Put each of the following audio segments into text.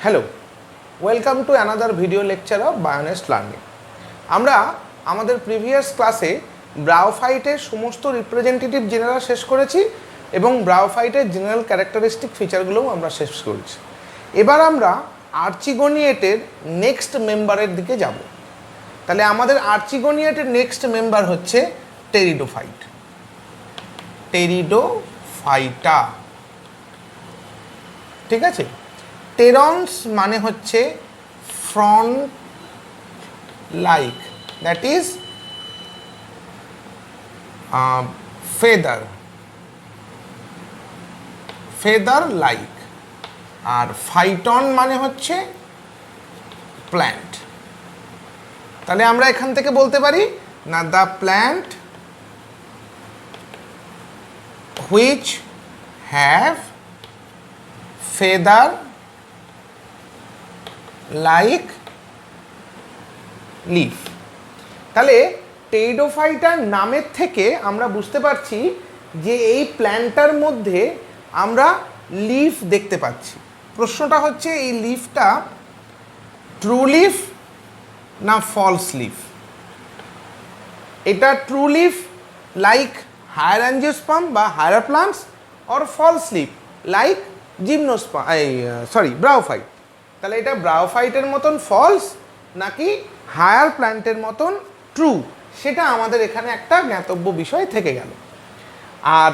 Hello, welcome to another video lecture of bionest learning. আমরা আমাদের previous ক্লাসে ব্রায়োফাইটের সমস্ত রিপ্রেজেন্টেটিভ জেনারা শেষ করেছি এবং ব্রায়োফাইটের জেনারেল ক্যারেক্টারিস্টিক ফিচারগুলোও আমরা শেষ করেছি। এবার আমরা আর্চিগোনিয়েটের নেক্সট মেম্বারের দিকে যাব। তাহলে আমাদের আর্চিগোনিয়েটের নেক্সট মেম্বার হচ্ছে টেরিডোফাইট। টেরিডোফাইটা, ঠিক আছে। টেরন্স মানে হচ্ছে frond like, that is feather like. আর ফাইটন মানে হচ্ছে প্ল্যান্ট। তাহলে আমরা এখান থেকে বলতে পারি না, the plant which have feather like leaf. তাহলে টেরিডোফাইটার নামের থেকে আমরা বুঝতে পারছি যে এই প্ল্যান্টটার মধ্যে আমরা লিফ দেখতে পাচ্ছি। প্রশ্নটা হচ্ছে এই লিফটা ট্রু লিফ না ফলস লিফ। এটা true leaf like higher angiosperm বা higher plants, or false leaf like bryophyte. তাহলে এটা ব্রায়োফাইটের মতন ফলস নাকি হায়ার প্ল্যান্টের মতন ট্রু, সেটা আমাদের এখানে একটা জ্ঞাতব্য বিষয় থেকে গেল। আর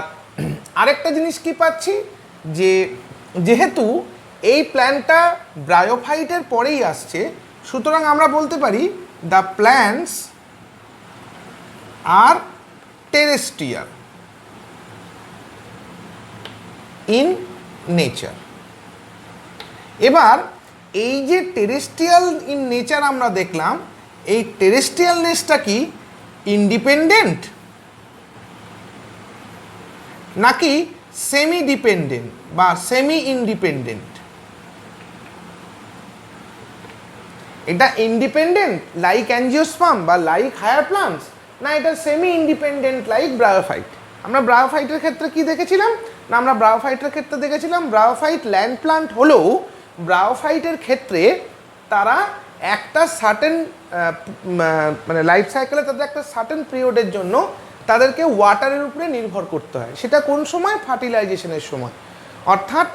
আরেকটা জিনিস কি পাচ্ছি, যে যেহেতু এই প্ল্যান্টটা ব্রায়োফাইটের পরেই আসছে, সুতরাং আমরা বলতে পারি the plants are terrestrial in nature. এবার এই যে টেরেস্ট্রিয়াল ইন নেচার আমরা দেখলাম, এই টেরেস্ট্রিয়ালনেসটা কি ইন্ডিপেন্ডেন্ট নাকি সেমি ডিপেন্ডেন্ট বা সেমি ইন্ডিপেন্ডেন্ট? এটা ইন্ডিপেন্ডেন্ট লাইক অ্যাঞ্জিওস্পার্ম বা লাইক হায়ার প্লান্টস, না এটা সেমি ইন্ডিপেন্ডেন্ট লাইক ব্রায়োফাইট? আমরা ব্রায়োফাইটের ক্ষেত্রে কি দেখেছিলাম না, আমরা ব্রায়োফাইটের ক্ষেত্রে দেখেছিলাম ব্রায়োফাইট ল্যান্ড প্লান্ট হলেও ব্রায়োফাইটের ক্ষেত্রে তারা একটা সার্টেন মানে লাইফ সাইকেলে তাদের একটা সার্টেন পিরিয়ডের জন্য তাদেরকে ওয়াটারের উপরে নির্ভর করতে হয়। সেটা কোন সময়? ফার্টিলাইজেশনের সময়। অর্থাৎ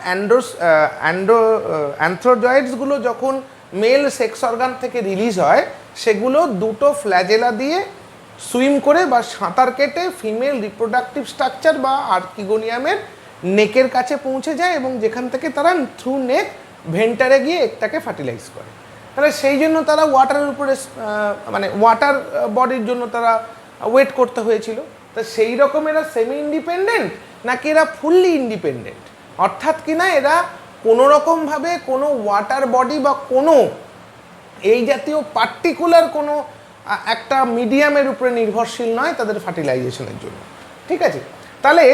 অ্যানথ্রোজয়েডসগুলো যখন মেল সেক্স অর্গান থেকে রিলিজ হয়, সেগুলো দুটো ফ্ল্যাজেলা দিয়ে সুইম করে বা সাঁতার কেটে ফিমেল রিপ্রোডাক্টিভ স্ট্রাকচার বা আর্কিগোনিয়ামের নেকের কাছে পৌঁছে যায় এবং যেখান থেকে তারা থ্রু নেক ভেন্টারে গিয়ে একটাকে ফার্টিলাইজ করে। তাহলে সেই জন্য তারা ওয়াটারের উপরে মানে ওয়াটার বডির জন্য তারা ওয়েট করতে হয়েছিল। তা সেই রকম এরা সেমি ইন্ডিপেন্ডেন্ট নাকি এরা ফুললি ইন্ডিপেন্ডেন্ট? অর্থাৎ কি না, এরা কোনো রকমভাবে কোনো ওয়াটার বডি বা কোনো এই জাতীয় পার্টিকুলার কোনো একটা মিডিয়ামের উপরে নির্ভরশীল নয় তাদের ফার্টিলাইজেশনের জন্য, ঠিক আছে। তাহলে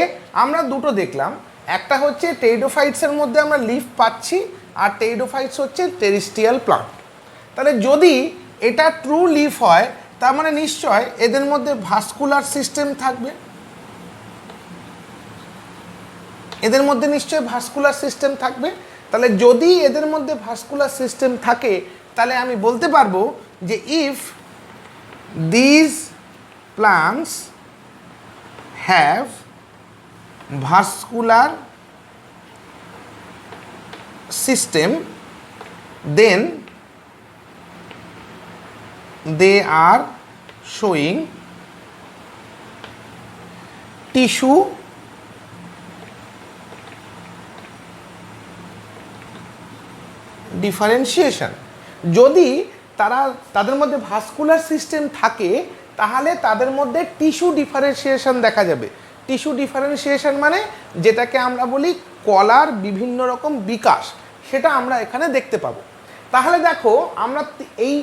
আমরা দুটো দেখলাম, একটা হচ্ছে টেরিডোফাইটসের মধ্যে আমরা লিফ পাচ্ছি, আর টেরিডোফাইটস হচ্ছে টেরেস্ট্রিয়াল প্লান্ট। তাহলে যদি এটা ট্রু লিফ হয়, তার মানে নিশ্চয় এদের মধ্যে ভাস্কুলার সিস্টেম থাকবে। এদের মধ্যে নিশ্চয় ভাস্কুলার সিস্টেম থাকবে। তাহলে যদি এদের মধ্যে ভাস্কুলার সিস্টেম থাকে, তাহলে আমি বলতে পারবো যে if this plants have vascular system, then they are showing tissue differentiation। যদি তাদের মধ্যে ভাস্কুলার সিস্টেম থাকে, তাহলে তাদের মধ্যে টিস্যু ডিফারেন্সিয়েশন দেখা যাবে। টিস্যু ডিফারেন্সিয়েশন মানে যেটাকে আমরা বলি কলার বিভিন্ন রকম বিকাশ, সেটা আমরা এখানে দেখতে পাবো। তাহলে দেখো, আমরা এই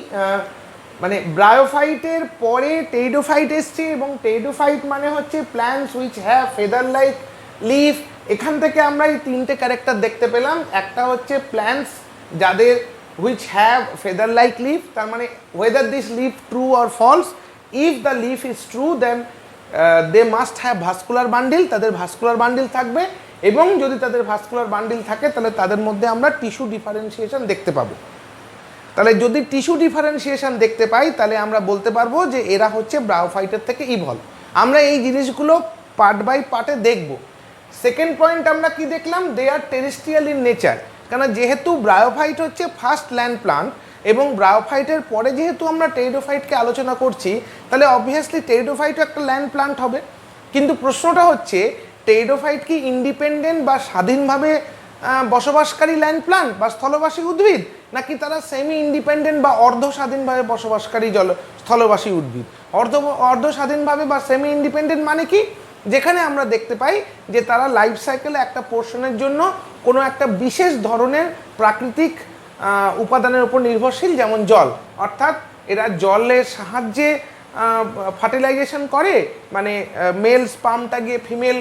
মানে ব্রায়োফাইটের পরে টেরিডোফাইট এসছে, এবং টেরিডোফাইট মানে হচ্ছে plants which have feather like leaf. এখান থেকে আমরা এই তিনটে ক্যারেক্টার দেখতে পেলাম। একটা হচ্ছে প্ল্যান্টস যাদের which have feather like leaf, তার মানে whether this leaf true or false. If the leaf is true, then they must have vascular bundle, তাদের ভাস্কুলার বান্ডিল থাকবে। এবং যদি তাদের ভাস্কুলার বান্ডিল থাকে তাহলে তাদের মধ্যে আমরা টিস্যু ডিফারেন্সিয়েশন দেখতে পাবো। তাহলে যদি টিস্যু ডিফারেন্সিয়েশন দেখতে পাই তাহলে আমরা বলতে পারবো যে এরা হচ্ছে ব্রায়োফাইটের থেকে ইভলভ। আমরা এই জিনিসগুলো পার্ট বাই পার্টে দেখব। সেকেন্ড পয়েন্ট আমরা কি দেখলাম, দে আর টেরেস্ট্রিয়াল ইন নেচার। কেন, যেহেতু ব্রায়োফাইট হচ্ছে ফার্স্ট ল্যান্ড প্লান্ট এবং ব্রায়োফাইটের পরে যেহেতু আমরা টেরিডোফাইটকে আলোচনা করছি, তাহলে অবভিয়াসলি টেরিডোফাইটও একটা ল্যান্ড প্লান্ট হবে। কিন্তু প্রশ্নটা হচ্ছে টেরিডোফাইট কি ইন্ডিপেন্ডেন্ট বা স্বাধীনভাবে বসবাসকারী ল্যান্ড প্লান্ট বা স্থলবাসী উদ্ভিদ, নাকি তারা সেমি ইন্ডিপেন্ডেন্ট বা অর্ধ স্বাধীনভাবে বসবাসকারী স্থলবাসী উদ্ভিদ? অর্ধ স্বাধীনভাবে বা সেমি ইন্ডিপেন্ডেন্ট মানে কি, যেখানে আমরা দেখতে পাই যে তারা লাইফ সাইকেলে একটা পোর্শনের জন্য কোনো একটা বিশেষ ধরনের প্রাকৃতিক উপাদানের উপর নির্ভরশীল, যেমন জল। অর্থাৎ এরা জলের সাহায্যে ফার্টিলাইজেশন করে, মানে মেল স্পার্মটা গিয়ে ফিমেল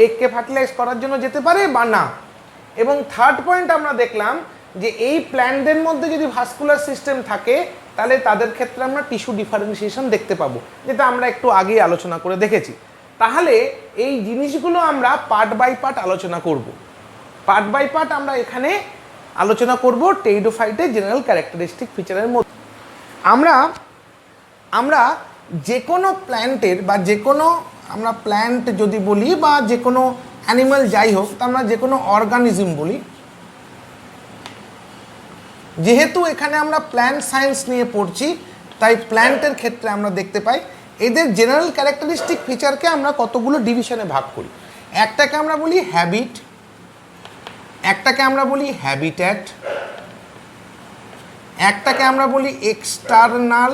এগকে ফার্টিলাইজ করার জন্য যেতে পারে বা না। এবং থার্ড পয়েন্ট আমরা দেখলাম যে এই প্ল্যান্টদের মধ্যে যদি ভাস্কুলার সিস্টেম থাকে তাহলে তাদের ক্ষেত্রে আমরা টিস্যু ডিফারেন্সিয়েশন দেখতে পাবো, যেটা আমরা একটু আগেই আলোচনা করে দেখেছি। তাহলে এই জিনিসগুলো আমরা পার্ট বাই পার্ট আলোচনা করব। পার্ট বাই পার্ট আমরা এখানে আলোচনা করব টেরিডোফাইটের জেনারেল ক্যারেক্টারিস্টিক ফিচারের মধ্যে। আমরা যে কোনো প্ল্যান্টের বা যে কোনো আমরা প্ল্যান্ট যদি বলি বা যে কোনো অ্যানিমাল যাই হোক, তা আমরা যে কোনো অর্গানিজম বলি, যেহেতু এখানে আমরা প্ল্যান্ট সায়েন্স নিয়ে পড়ছি তাই প্ল্যান্টের ক্ষেত্রে আমরা দেখতে পাই এদের জেনারেল ক্যারেক্টারিস্টিক ফিচারকে আমরা কতগুলো ডিভিশনে ভাগ করি। একটাকে আমরা বলি হ্যাবিট, একটাকে আমরা বলি হ্যাবিট্যাট, একটাকে আমরা বলি এক্সটার্নাল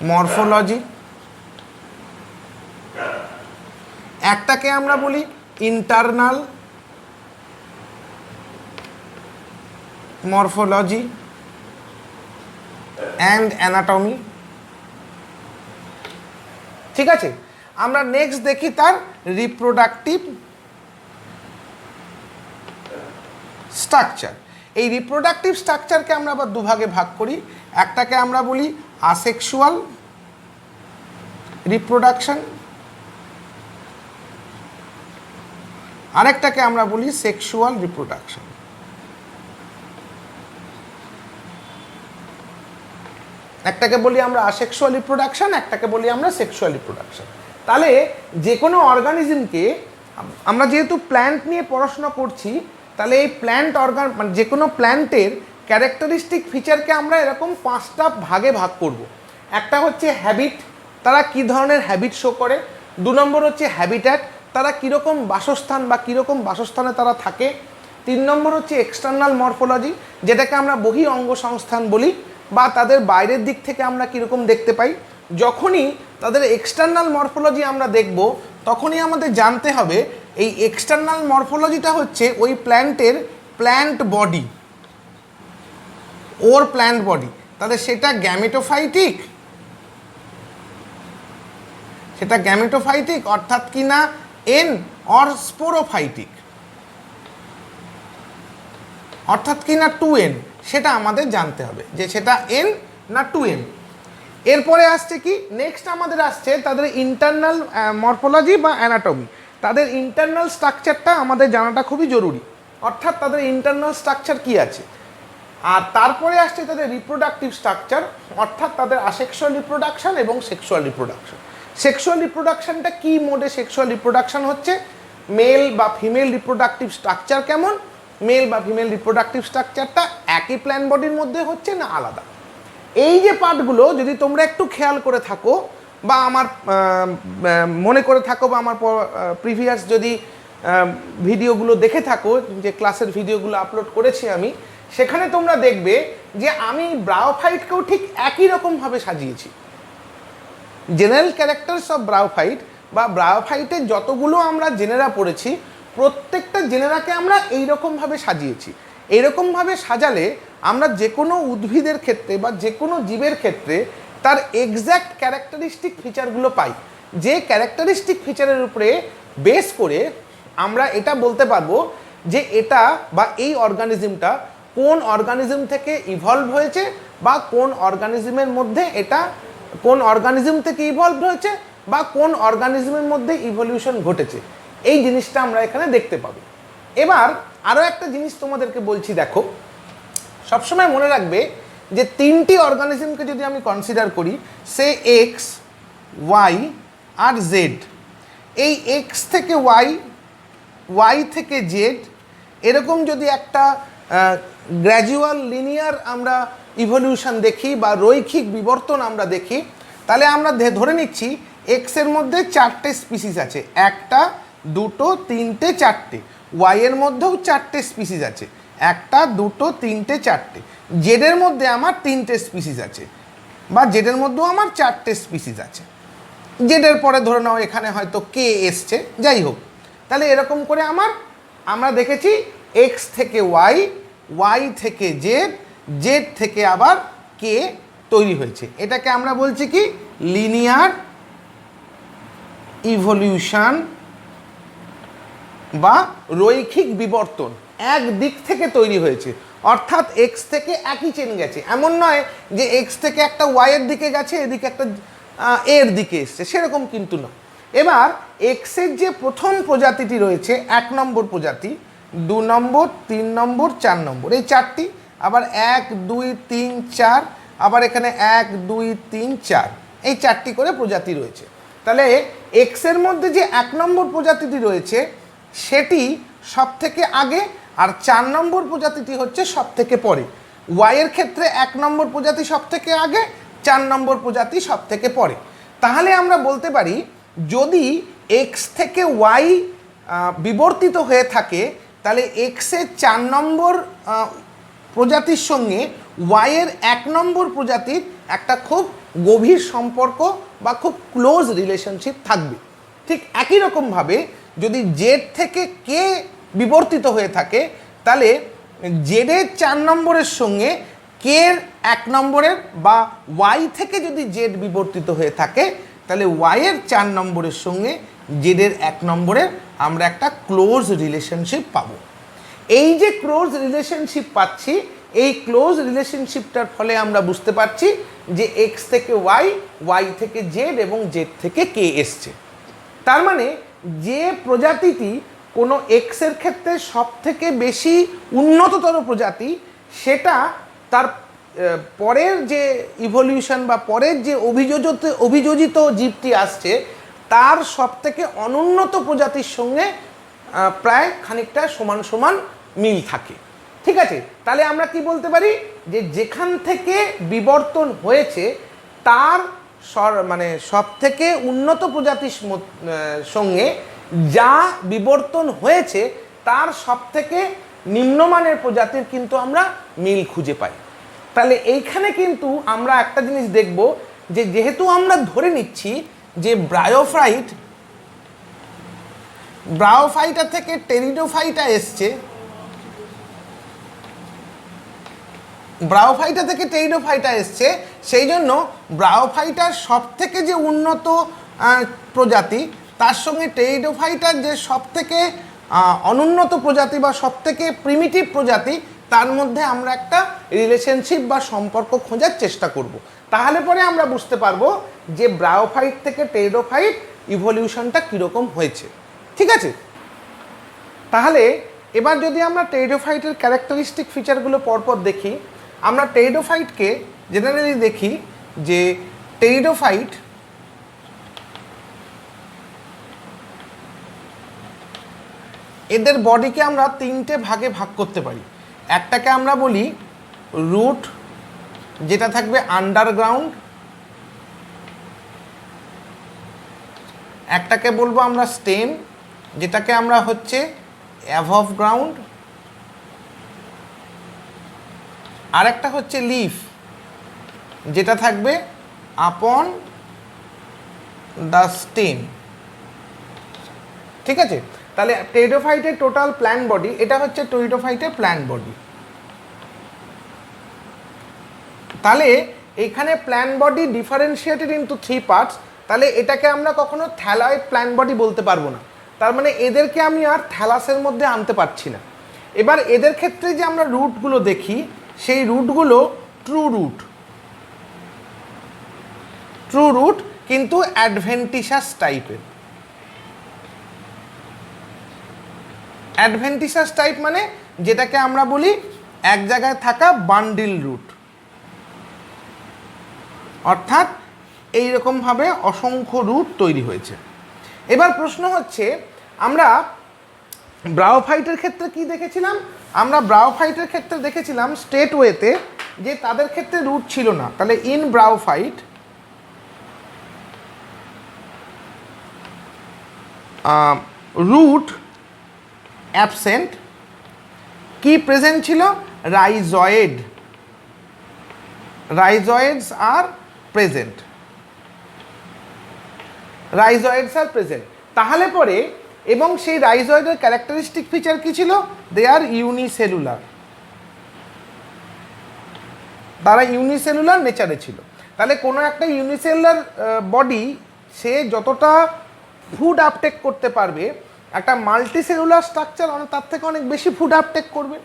মরফোলজি, একটাকে আমরা বলি ইন্টারনাল মরফোলজি অ্যান্ড অ্যানাটমি। ঠিক আছে, আমরা নেক্সট দেখি তার রিপ্রোডাক্টিভ স্ট্রাকচার। এই রিপ্রোডাক্টিভ স্ট্রাকচারকে আমরা আবার দুভাগে ভাগ করি। একটাকে আমরা বলি আসেক্সুয়াল রিপ্রোডাকশন, আরেকটাকে আমরা বলি সেক্সুয়াল রিপ্রোডাকশন। একটাকে বলি আমরা আসেক্সুয়াল রিপ্রোডাকশন, একটাকে বলি আমরা সেক্সুয়াল রিপ্রোডাকশন। তাহলে যে কোনো অর্গানিজমকে আমরা যেহেতু প্ল্যান্ট নিয়ে পড়াশোনা করছি, তাহলে এই প্ল্যান্ট মানে যে কোনো প্ল্যান্টের ক্যারেক্টারিস্টিক ফিচারকে আমরা এরকম 5টা ভাগে ভাগ করব। একটা হচ্ছে হ্যাবিট, তারা কী ধরনের হ্যাবিট শো করে। 2 নম্বর হচ্ছে হ্যাবিট্যাট, তারা কীরকম বাসস্থান বা কীরকম বাসস্থানে তারা থাকে। 3 নম্বর হচ্ছে এক্সটার্নাল মরফোলজি, যেটাকে আমরা বহি অঙ্গ সংস্থান বলি, বা তাদের বাইরের দিক থেকে আমরা কীরকম দেখতে পাই। যখনই তাদের এক্সটার্নাল মরফোলজি আমরা দেখব, তখনই আমাদের জানতে হবে এই এক্সটার্নাল মরফোলজিটা হচ্ছে ওই প্ল্যান্টের প্ল্যান্ট বডি, ওর প্ল্যান্ট বডি। তাহলে সেটা গ্যামেটোফাইটিক, সেটা গ্যামেটোফাইটিক অর্থাৎ কি না এন অর স্পোরোফাইটিক অর্থাৎ কি না 2n, সেটা আমাদের জানতে হবে যে সেটা n না 2n। এরপরে আসছে কি, নেক্সট আমাদের আসছে তাদের ইন্টারনাল মরফোলজি বা অ্যানাটমি। তাদের ইন্টারনাল স্ট্রাকচারটা আমাদের জানাটা খুবই জরুরি, অর্থাৎ তাদের ইন্টারনাল স্ট্রাকচার কি আছে। আর তারপরে আসছে তাদের রিপ্রোডাক্টিভ স্ট্রাকচার, অর্থাৎ তাদের আসেক্সুয়াল রিপ্রোডাকশন এবং সেক্সুয়াল রিপ্রোডাকশন। সেক্সুয়াল রিপ্রোডাকশনটা কি মোডে সেক্সুয়াল রিপ্রোডাকশন হচ্ছে, মেল বা ফিমেল রিপ্রোডাক্টিভ স্ট্রাকচার কেমন, মেল বা ফিমেল রিপ্রোডাক্টিভ স্ট্রাকচারটা একই প্ল্যান্ট বডির মধ্যে হচ্ছে না আলাদা। এই যে পার্টগুলো যদি তোমরা একটু খেয়াল করে থাকো বা আমার মনে করে থাকো বা আমার প্রিভিয়াস যদি ভিডিওগুলো দেখে থাকো, যে ক্লাসের ভিডিওগুলো আপলোড করেছি আমি, সেখানে তোমরা দেখবে যে আমি ব্রায়োফাইটকেও ঠিক একই রকমভাবে সাজিয়েছি। জেনারেল ক্যারেক্টারস অফ ব্রায়োফাইট বা ব্রায়োফাইটের যতগুলো আমরা জেনেরা পড়েছি, প্রত্যেকটা জেনেরাকে আমরা এইরকমভাবে সাজিয়েছি। এইরকমভাবে সাজালে আমরা যে কোনো উদ্ভিদের ক্ষেত্রে বা যে কোনো জীবের ক্ষেত্রে তার এক্স্যাক্ট ক্যারেক্টারিস্টিক ফিচারগুলো পাই, যে ক্যারেক্টারিস্টিক ফিচারের উপরে বেস করে আমরা এটা বলতে পারবো যে এটা বা এই অর্গানিজমটা কোন অর্গানিজম থেকে ইভলভ হয়েছে বা কোন অর্গানিজমের মধ্যে এটা কোন অর্গানিজম থেকে ইভলভ হয়েছে বা কোন অর্গানিজমের মধ্যে ইভলিউশন ঘটেছে। এই জিনিসটা আমরা এখানে দেখতে পাবো। এবার আরও একটা জিনিস তোমাদেরকে বলছি, দেখো সবসময় মনে রাখবে যে তিনটি অর্গানিজমকে যদি আমি কনসিডার করি, সে এক্স, ওয়াই আর জেড, এই এক্স থেকে ওয়াই, ওয়াই থেকে জেড, এরকম যদি একটা গ্র্যাজুয়াল লিনিয়ার আমরা ইভলিউশন দেখি বা রৈখিক বিবর্তন আমরা দেখি, তাহলে আমরা ধরে নিচ্ছি এক্সের মধ্যে 4টে স্পিসিস আছে, 1টা 2টো 3টে 4টে, ওয়াইয়ের মধ্যেও 4টে স্পিসিস আছে, 1টা 2টো 3টে 4টে, জেডের মধ্যে আমার 3টে স্পিসিস আছে, বা জেডের মধ্যেও আমার 4টে স্পিসিস আছে। জেডের পরে ধরে নাও এখানে হয়তো কে এসছে, যাই হোক, তাহলে এরকম করে আমরা দেখেছি এক্স থেকে ওয়াই, ওয়াই থেকে জেড, জেড থেকে আবার কে তৈরি হয়েছে। এটাকে আমরা বলছি কি লিনিয়ার ইভলিউশন বা রৈখিক বিবর্তন, এক দিক থেকে তৈরি হয়েছে, অর্থাৎ এক্স থেকে একই চেন গেছে। এমন নয় যে এক্স থেকে একটা ওয়াইয়ের দিকে গেছে, এদিকে একটা এর দিকে এসছে, সেরকম কিন্তু না। এবার এক্সের যে প্রথম প্রজাতিটি রয়েছে 1 নম্বর প্রজাতি, 2 নম্বর, 3 নম্বর, 4 নম্বর, এই 4টি, আবার 1 2 3 4, আবার এখানে 1 2 3 4, এই 4টি করে প্রজাতি রয়েছে। তাহলে এক্সের মধ্যে যে 1 নম্বর প্রজাতিটি রয়েছে সেটি সব থেকে আগে, আর 4 নম্বর প্রজাতিটি হচ্ছে সব থেকে পরে। ওয়াইয়ের ক্ষেত্রে 1 নম্বর প্রজাতি সব থেকে আগে, 4 নম্বর প্রজাতি সব থেকে পরে। তাহলে আমরা বলতে পারি যদি এক্স থেকে ওয়াই বিবর্তিত হয়ে থাকে, তাহলে এক্সের 4 নম্বর প্রজাতির সঙ্গে ওয়াইয়ের 1 নম্বর প্রজাতির একটা খুব গভীর সম্পর্ক বা খুব ক্লোজ রিলেশনশিপ থাকবে। ঠিক একই রকমভাবে যদি জেড থেকে কে বিবর্তিত হয়ে থাকে, তাহলে জেডের 4 নম্বরের সঙ্গে কের 1 নম্বরের, বা ওয়াই থেকে যদি জেড বিবর্তিত হয়ে থাকে, তাহলে ওয়াইয়ের 4 নম্বরের সঙ্গে জেডের 1 নম্বরের আমরা একটা ক্লোজ রিলেশনশিপ পাবো। এই যে ক্লোজ রিলেশনশিপ পাচ্ছি, এই ক্লোজ রিলেশনশিপটার ফলে আমরা বুঝতে পারছি যে এক্স থেকে ওয়াই, ওয়াই থেকে জেড এবং জেড থেকে কে এসছে। তার মানে যে প্রজাতিটি কোনো এক্সের ক্ষেত্রে সব থেকে বেশি উন্নততর প্রজাতি, সেটা তার পরের যে ইভলিউশন বা পরের যে অভিযোজিত জীবটি আসছে তার সব থেকে অনুন্নত প্রজাতির সঙ্গে প্রায় খানিকটা সমান সমান মিল থাকে। ঠিক আছে, তাহলে আমরা কি বলতে পারি যে যেখান থেকে বিবর্তন হয়েছে তার মানে সব থেকে উন্নত প্রজাতির সঙ্গে যা বিবর্তন হয়েছে তার সব থেকে নিম্নমানের প্রজাতির কিন্তু আমরা মিল খুঁজে পাই। তাহলে এইখানে কিন্তু আমরা একটা জিনিস দেখব যে যেহেতু আমরা ধরে নিচ্ছি যে ব্রায়োফাইটা থেকে টেরিডোফাইটা এসছে, ব্রায়োফাইটা থেকে টেরিডোফাইটা এসছে, সেই জন্য ব্রায়োফাইটার সব থেকে যে উন্নত প্রজাতি তার সঙ্গে টেরিডোফাইটার যে সব থেকে অনুন্নত প্রজাতি বা সব থেকে প্রিমিটিভ প্রজাতি, তার মধ্যে আমরা একটা রিলেশনশিপ বা সম্পর্ক খোঁজার চেষ্টা করব। তাহলে পরে আমরা বুঝতে পারবো যে ব্রায়োফাইট থেকে টেরিডোফাইট ইভলিউশনটা কীরকম হয়েছে। ঠিক আছে, তাহলে এবার যদি আমরা টেরিডোফাইটের ক্যারেক্টারিস্টিক ফিচারগুলো পরপর দেখি, আমরা টেরিডোফাইটকে জেনারেলি দেখি যে টেরিডোফাইট এদের বডিকে আমরা 3টে ভাগে ভাগ করতে পারি। একটাকে আমরা বলি রুট, যেটা থাকবে আন্ডারগ্রাউন্ড, একটাকে বলবো আমরা স্টেম, যেটাকে আমরা হচ্ছে অ্যাবভ গ্রাউন্ড, আর একটা হচ্ছে লিফ, যেটা থাকবে আপন দ্য স্টেম। ঠিক আছে, তাহলে টেরিডোফাইটের টোটাল প্ল্যান বডি, এটা হচ্ছে টেরিডোফাইটের প্ল্যান বডি। তাহলে এখানে plan body differentiated into 3 parts, তাহলে এটাকে আমরা কখনো থ্যালয়েড প্ল্যান বডি বলতে পারবো না। তার মানে এদেরকে আমি আর থ্যালাসের মধ্যে আনতে পারছি না। এবার এদের ক্ষেত্রে যে আমরা রুটগুলো দেখি, সেই রুটগুলো ট্রু রুট কিন্তু অ্যাডভেন্টিশাস টাইপের। অ্যাডভেন্টিশাস টাইপ মানে যেটাকে আমরা বলি এক জায়গায় থাকা বান্ডিল রুট, অর্থাৎ এইরকমভাবে অসংখ্য রুট তৈরি হয়েছে। এবার প্রশ্ন হচ্ছে, আমরা ব্রায়োফাইটের ক্ষেত্রে কি দেখেছিলাম? আমরা ব্রায়োফাইটের ক্ষেত্রে দেখেছিলাম স্টেট ওয়েতে যে তাদের ক্ষেত্রে রুট ছিল না। তাহলে ইন ব্রায়োফাইট রুট অ্যাবসেন্ট, কি প্রেজেন্ট ছিল? রাইজয়েড, রাইজয়েডস আর প্রেজেন্ট, রাইজয়েডস আর প্রেজেন্ট। তাহলে পরে এবং সেই রাইজয়েডের ক্যারেক্টারিস্টিক ফিচার কি ছিল? দে আর ইউনিসেলুলার, তারা ইউনিসেলুলার নেচারে ছিল। তাহলে কোনো একটা ইউনিসেলুলার বডি সে যতটা ফুড আপটেক করতে পারবে, একটা মাল্টিসেলুলার স্ট্রাকচার তার থেকে অনেক বেশি ফুড আপটেক করবে।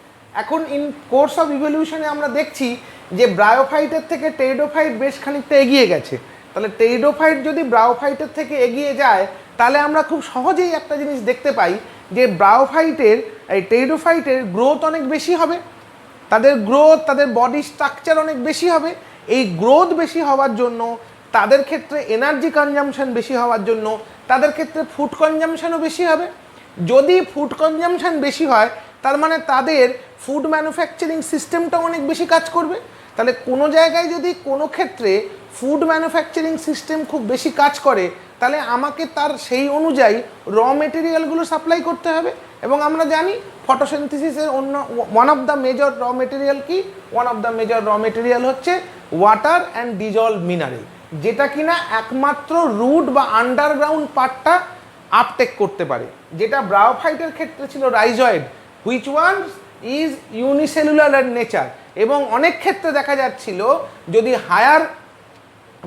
এখন ইন কোর্স অফ ইভলিউশনে আমরা দেখছি যে ব্রায়োফাইটের থেকে টেরিডোফাইট বেশ খানিকটা এগিয়ে গেছে। তাহলে টেরিডোফাইট যদি ব্রায়োফাইটের থেকে এগিয়ে যায়, তাহলে আমরা খুব সহজেই একটা জিনিস দেখতে পাই যে ব্রায়োফাইটের এই টেরিডোফাইটের গ্রোথ অনেক বেশি হবে, তাদের গ্রোথ, তাদের বডি স্ট্রাকচার অনেক বেশি হবে। এই গ্রোথ বেশি হওয়ার জন্য, তাদের ক্ষেত্রে এনার্জি কনজামশন বেশি হওয়ার জন্য, তাদের ক্ষেত্রে ফুড কনজামশনও বেশি হবে। যদি ফুড কনজামশন বেশি হয়, তার মানে তাদের ফুড ম্যানুফ্যাকচারিং সিস্টেমটা অনেক বেশি কাজ করবে। তাহলে কোনো জায়গায় যদি কোনো ক্ষেত্রে ফুড ম্যানুফ্যাকচারিং সিস্টেম খুব বেশি কাজ করে, তাহলে আমাকে তার সেই অনুযায়ী র মেটেরিয়ালগুলো সাপ্লাই করতে হবে। এবং আমরা জানি ফটোসিনথেসিসের one of the major raw material কি? One of the major raw material হচ্ছে ওয়াটার অ্যান্ড ডিজলভ মিনারেল, যেটা কিনা একমাত্র রুট বা আন্ডারগ্রাউন্ড পার্টটা আপটেক করতে পারে, যেটা ব্রায়োফাইটের ক্ষেত্রে ছিল rhizoid, which one is unicellular nature. এবং অনেক ক্ষেত্রে দেখা যাচ্ছিল যদি হায়ার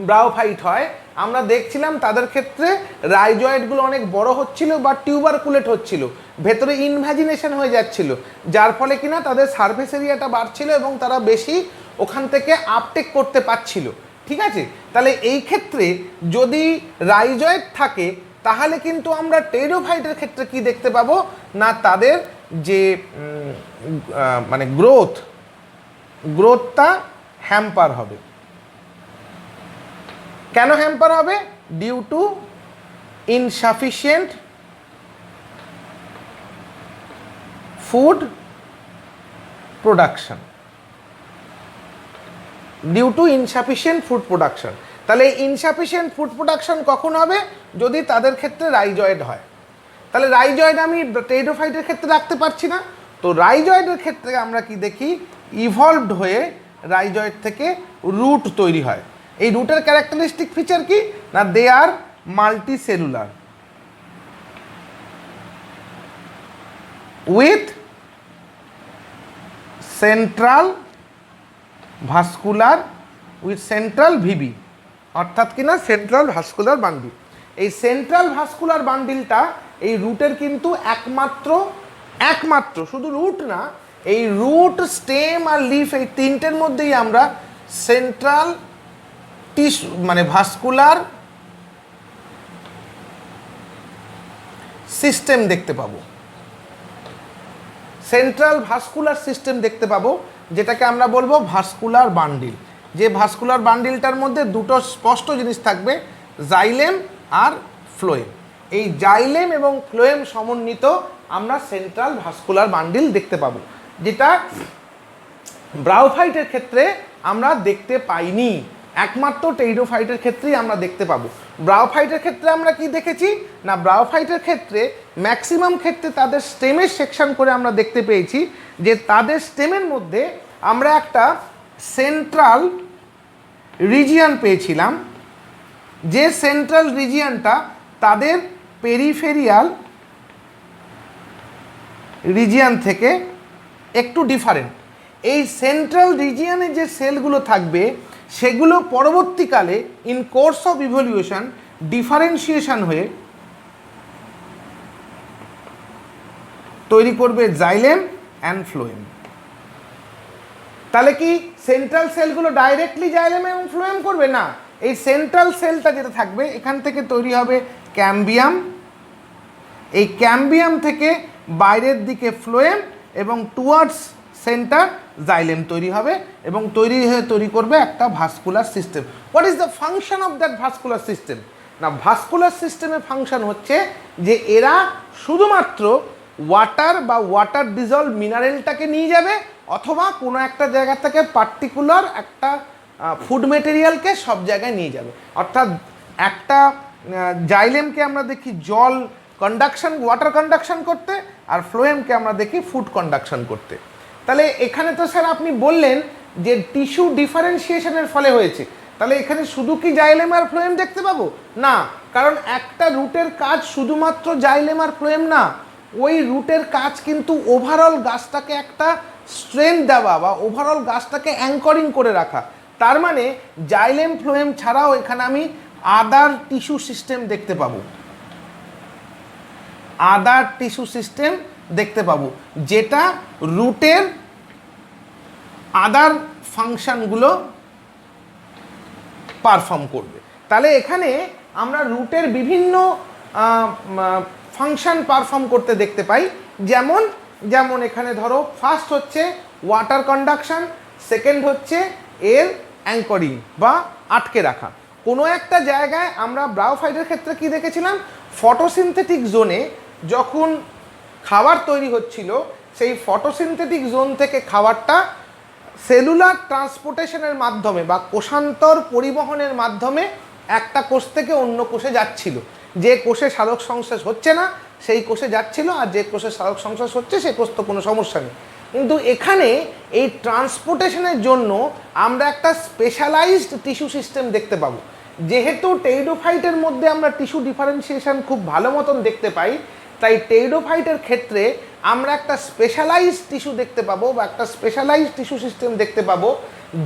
ব্রায়োফাইট হয়, আমরা দেখছিলাম তাদের ক্ষেত্রে রাইজয়েডগুলো অনেক বড় হচ্ছিল বা টিউবারকুলেট হচ্ছিল, ভেতরে ইনভ্যাজিনেশন হয়ে যাচ্ছিল, যার ফলে কিনা তাদের সারফেস এরিয়াটা বাড়ছিল এবং তারা বেশি ওখান থেকে আপটেক করতে পারছিল। ঠিক আছে, তাহলে এই ক্ষেত্রে যদি রাইজয়েড থাকে, তাহলে কিন্তু আমরা টেরিডোফাইটের ক্ষেত্রে কি দেখতে পাবো না, তাদের যে মানে গ্রোথটা হ্যাম্পার হবে। কেন হ্যাম্পার হবে? Due to insufficient food production, due to insufficient food production. তাহলে ইনসাফিসিয়েন্ট ফুড প্রোডাকশন কখন হবে? যদি তাদের ক্ষেত্রে রাইজয়েড হয়। তাহলে রাইজয়েড আমি টেরিডোফাইটের ক্ষেত্রে রাখতে পারছি না। তো রাইজয়েডের ক্ষেত্রে আমরা কি দেখি? ইভলভড হয়ে রাইজয়েড থেকে রুট তৈরি হয়। এই রুটের ক্যারেক্টারিস্টিক ফিচার কি না? They are multicellular with central vascular VB, অর্থাৎ কিনা সেন্ট্রাল ভাস্কুলার বান্ডিল। এই সেন্ট্রাল ভাস্কুলার বান্ডিলটা এই রুটের কিন্তু একমাত্র শুধু রুট না, এই রুট, স্টেম আর লিফ, এই তিনটের মধ্যেই আমরা সেন্ট্রাল টিস্যু মানে ভাস্কুলার সিস্টেম দেখতে পাবো, সেন্ট্রাল ভাস্কুলার সিস্টেম দেখতে পাবো, যেটাকে আমরা বলবো ভাস্কুলার বান্ডিল। যে ভাস্কুলার বান্ডিলটার মধ্যে দুটো স্পষ্ট জিনিস থাকবে, জাইলেম আর ফ্লোয়েম। এই জাইলেম এবং ফ্লোয়েম সমন্বিত আমরা সেন্ট্রাল ভাস্কুলার বান্ডিল দেখতে পাবো, যেটা ব্রায়োফাইটের ক্ষেত্রে আমরা দেখতে পাইনি, একমাত্র টেরিডোফাইটের ক্ষেত্রেই আমরা দেখতে পাবো। ব্রায়োফাইটের ক্ষেত্রে আমরা কি দেখেছি না, ব্রায়োফাইটের ক্ষেত্রে ম্যাক্সিমাম ক্ষেত্রে তাদের স্টেমের সেকশন করে আমরা দেখতে পেয়েছি যে তাদের স্টেমের মধ্যে আমরা একটা সেন্ট্রাল রিজিয়ান পেয়েছিলাম, যে সেন্ট্রাল রিজিয়ানটা তাদের পেরিফেরিয়াল রিজিয়ান থেকে একটু ডিফারেন্ট। এই সেন্ট্রাল রিজিয়ানে যে সেলগুলো থাকবে সেগুলো পরবর্তীকালে in course of evolution differentiation হয়ে তৈরি করবে জাইলেম অ্যান্ড ফ্লোয়েম। তাহলে কি সেন্ট্রাল সেলগুলো ডাইরেক্টলি জাইলেম এবং ফ্লোয়েম করবে না? এই সেন্ট্রাল সেলটা যেটা থাকবে এখান থেকে তৈরি হবে ক্যাম্বিয়াম, এই ক্যাম্বিয়াম থেকে বাইরের দিকে ফ্লোয়েম এবং টুয়ার্ডস সেন্টার জাইলেম তৈরি হবে এবং তৈরি করবে একটা vascular system. What is the function of that vascular system? না, ভাস্কুলার সিস্টেমের ফাংশন হচ্ছে যে এরা শুধুমাত্র ওয়াটার বা ওয়াটার ডিজলভ মিনারেলটাকে নিয়ে যাবে অথবা কোনো একটা জায়গা থেকে পার্টিকুলার একটা ফুড মেটেরিয়ালকে সব জায়গায় নিয়ে যাবে। অর্থাৎ একটা জাইলেমকে আমরা দেখি জল কন্ডাকশন, ওয়াটার কন্ডাকশন করতে, আর ফ্লোয়েমকে আমরা দেখি ফুড কন্ডাকশন করতে। তাহলে এখানে তো স্যার আপনি বললেন যে টিস্যু ডিফারেন্সিয়েশনের ফলে হয়েছে, তাহলে এখানে শুধু কি জাইলেম আর ফ্লোয়েম দেখতে পাবো? না, কারণ একটা রুটের কাজ শুধুমাত্র জাইলেম আর ফ্লোয়েম না, ওই রুটের কাজ কিন্তু ওভারঅল গাছটাকে একটা স্ট্রেংথ দেওয়া বা ওভারঅল গাছটাকে অ্যাঙ্করিং করে রাখা। তার মানে জাইলেম ফ্লোয়েম ছাড়াও এখানে আমি আদার টিস্যু সিস্টেম দেখতে পাবো, আদার টিস্যু সিস্টেম দেখতে পাবো যেটা রুটের আদার ফাংশনগুলো পারফর্ম করবে। তাহলে এখানে আমরা রুটের বিভিন্ন ফাংশন পারফর্ম করতে দেখতে পাই। যেমন এখানে ধরো ফার্স্ট হচ্ছে ওয়াটার কন্ডাকশন, সেকেন্ড হচ্ছে এর অ্যাঙ্করিং বা আটকে রাখা। কোনো একটা জায়গায় আমরা ব্রায়োফাইটের ক্ষেত্রে কি দেখেছিলাম, ফটোসিনথেটিক জোনে যখন খাবার তৈরি হচ্ছিল, সেই ফটোসিনথেটিক জোন থেকে খাবারটা সেলুলার ট্রান্সপোর্টেশনের মাধ্যমে বা কোষান্তর পরিবহনের মাধ্যমে একটা কোষ থেকে অন্য কোষে যাচ্ছিল। যে কোষে সালোক সংশ্লেষ হচ্ছে না সেই কোষে যাচ্ছিল, আর যে কোষে সালোক সংশ্লেষ হচ্ছে সেই কোষ তো কোনো সমস্যা নেই। কিন্তু এখানে এই ট্রান্সপোর্টেশনের জন্য আমরা একটা স্পেশালাইজড টিস্যু সিস্টেম দেখতে পাবো। যেহেতু টেইডোফাইটের মধ্যে আমরা টিস্যু ডিফারেন্সিয়েশন খুব ভালো মতন দেখতে পাই, তাই টেইডোফাইটের ক্ষেত্রে আমরা একটা স্পেশালাইজড টিস্যু দেখতে পাবো বা একটা স্পেশালাইজড টিস্যু সিস্টেম দেখতে পাবো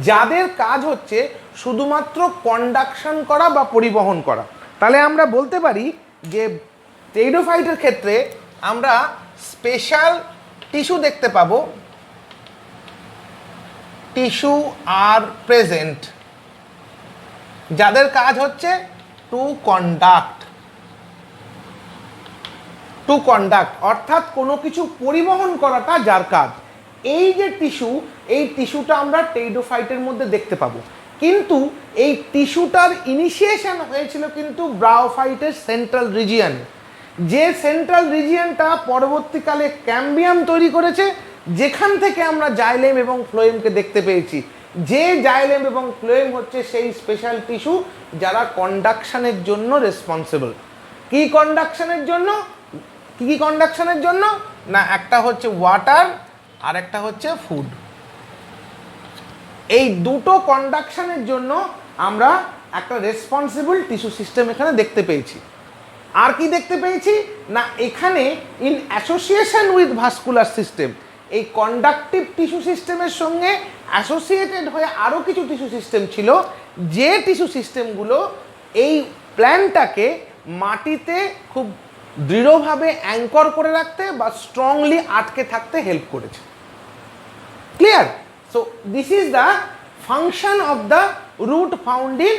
যাদের কাজ হচ্ছে শুধুমাত্র কন্ডাকশন করা বা পরিবহন করা। তাহলে আমরা বলতে পারি যে টেইডোফাইটের ক্ষেত্রে আমরা স্পেশাল টিস্যু দেখতে পাবো, টিস্যু আর প্রেজেন্ট, যাদের কাজ হচ্ছে টু কন্ডাক্ট, অর্থাৎ কোনো কিছু পরিবহন করাটা যার কাজ। এই যে টিস্যু, এই টিস্যুটা আমরা টেইডোফাইটের মধ্যে দেখতে পাবো, কিন্তু এই টিস্যুটার ইনিশিয়েশন হয়েছিল কিন্তু ব্রায়োফাইটের সেন্ট্রাল রিজিয়নে। যে সেন্ট্রাল রিজিয়নটা পরবর্তীকালে ক্যাম্বিয়াম তৈরি করেছে, যেখান থেকে আমরা জাইলেম এবং ফ্লোয়েমকে দেখতে পেয়েছি। যে জাইলেম এবং ফ্লোয়েম হচ্ছে সেই স্পেশাল টিস্যু যারা কন্ডাকশনের জন্য রেসপন্সিবল। কি কন্ডাকশনের জন্য? না, একটা হচ্ছে ওয়াটার আর একটা হচ্ছে ফুড। এই দুটো কন্ডাকশনের জন্য আমরা একটা রেসপন্সিবল টিস্যু সিস্টেম এখানে দেখতে পেয়েছি। আর কি দেখতে পেয়েছি না, এখানে in association with vascular system, এই কন্ডাকটিভ টিস্যু সিস্টেমের সঙ্গে অ্যাসোসিয়েটেড হয়ে আরও কিছু টিস্যু সিস্টেম ছিল, যে টিস্যু সিস্টেমগুলো এই প্ল্যান্টটাকে মাটিতে খুব দৃঢ়ভাবে অ্যাঙ্কর করে রাখতে বা স্ট্রংলি আটকে থাকতে হেল্প করেছে। Clear? So this is the function of the root found in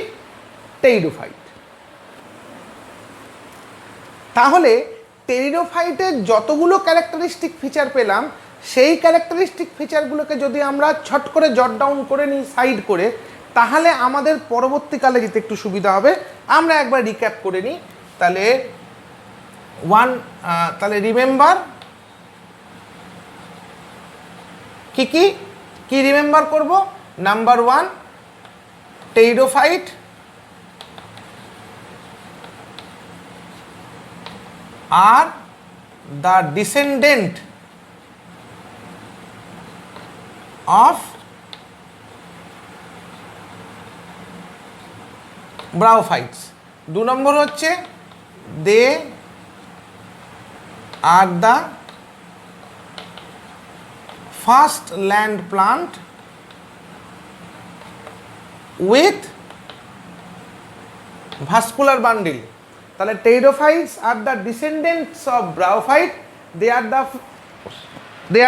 pteridophyte. তাহলে টেরিডোফাইটের যতগুলো ক্যারেক্টারিস্টিক ফিচার পেলাম, সেই ক্যারেক্টারিস্টিক ফিচারগুলোকে যদি আমরা ছট করে জট ডাউন করে নিই সাইড করে, তাহলে আমাদের পরবর্তীকালে যেতে একটু সুবিধা হবে। আমরা একবার রিক্যাপ করে নিই। তাহলে রিমেম্বার কি রিমেম্বার করব? Number 1, pteridophyte are the descendant of bryophytes। 2 নম্বর হচ্ছে they are the first land plant with vascular bundle। তাহলে pteridophytes are the descendants of bryophyte, they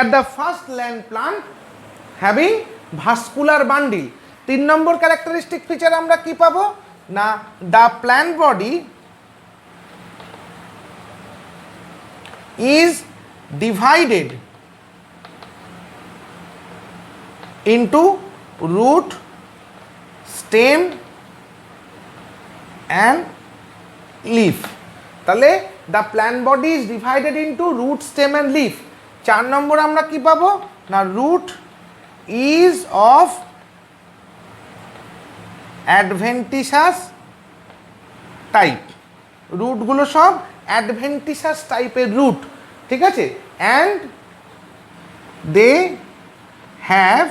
are the first land plant having vascular bundle. 3 নম্বর characteristic feature আমরা কি পাবো না, the plant body is divided into root, stem and leaf. তাহলে the plant body is divided into root, stem and leaf. 4 নম্বর আমরা কি পাবো না root is of adventitious type. Root গুলো সব adventitious টাইপের রুট, ঠিক আছে, and they have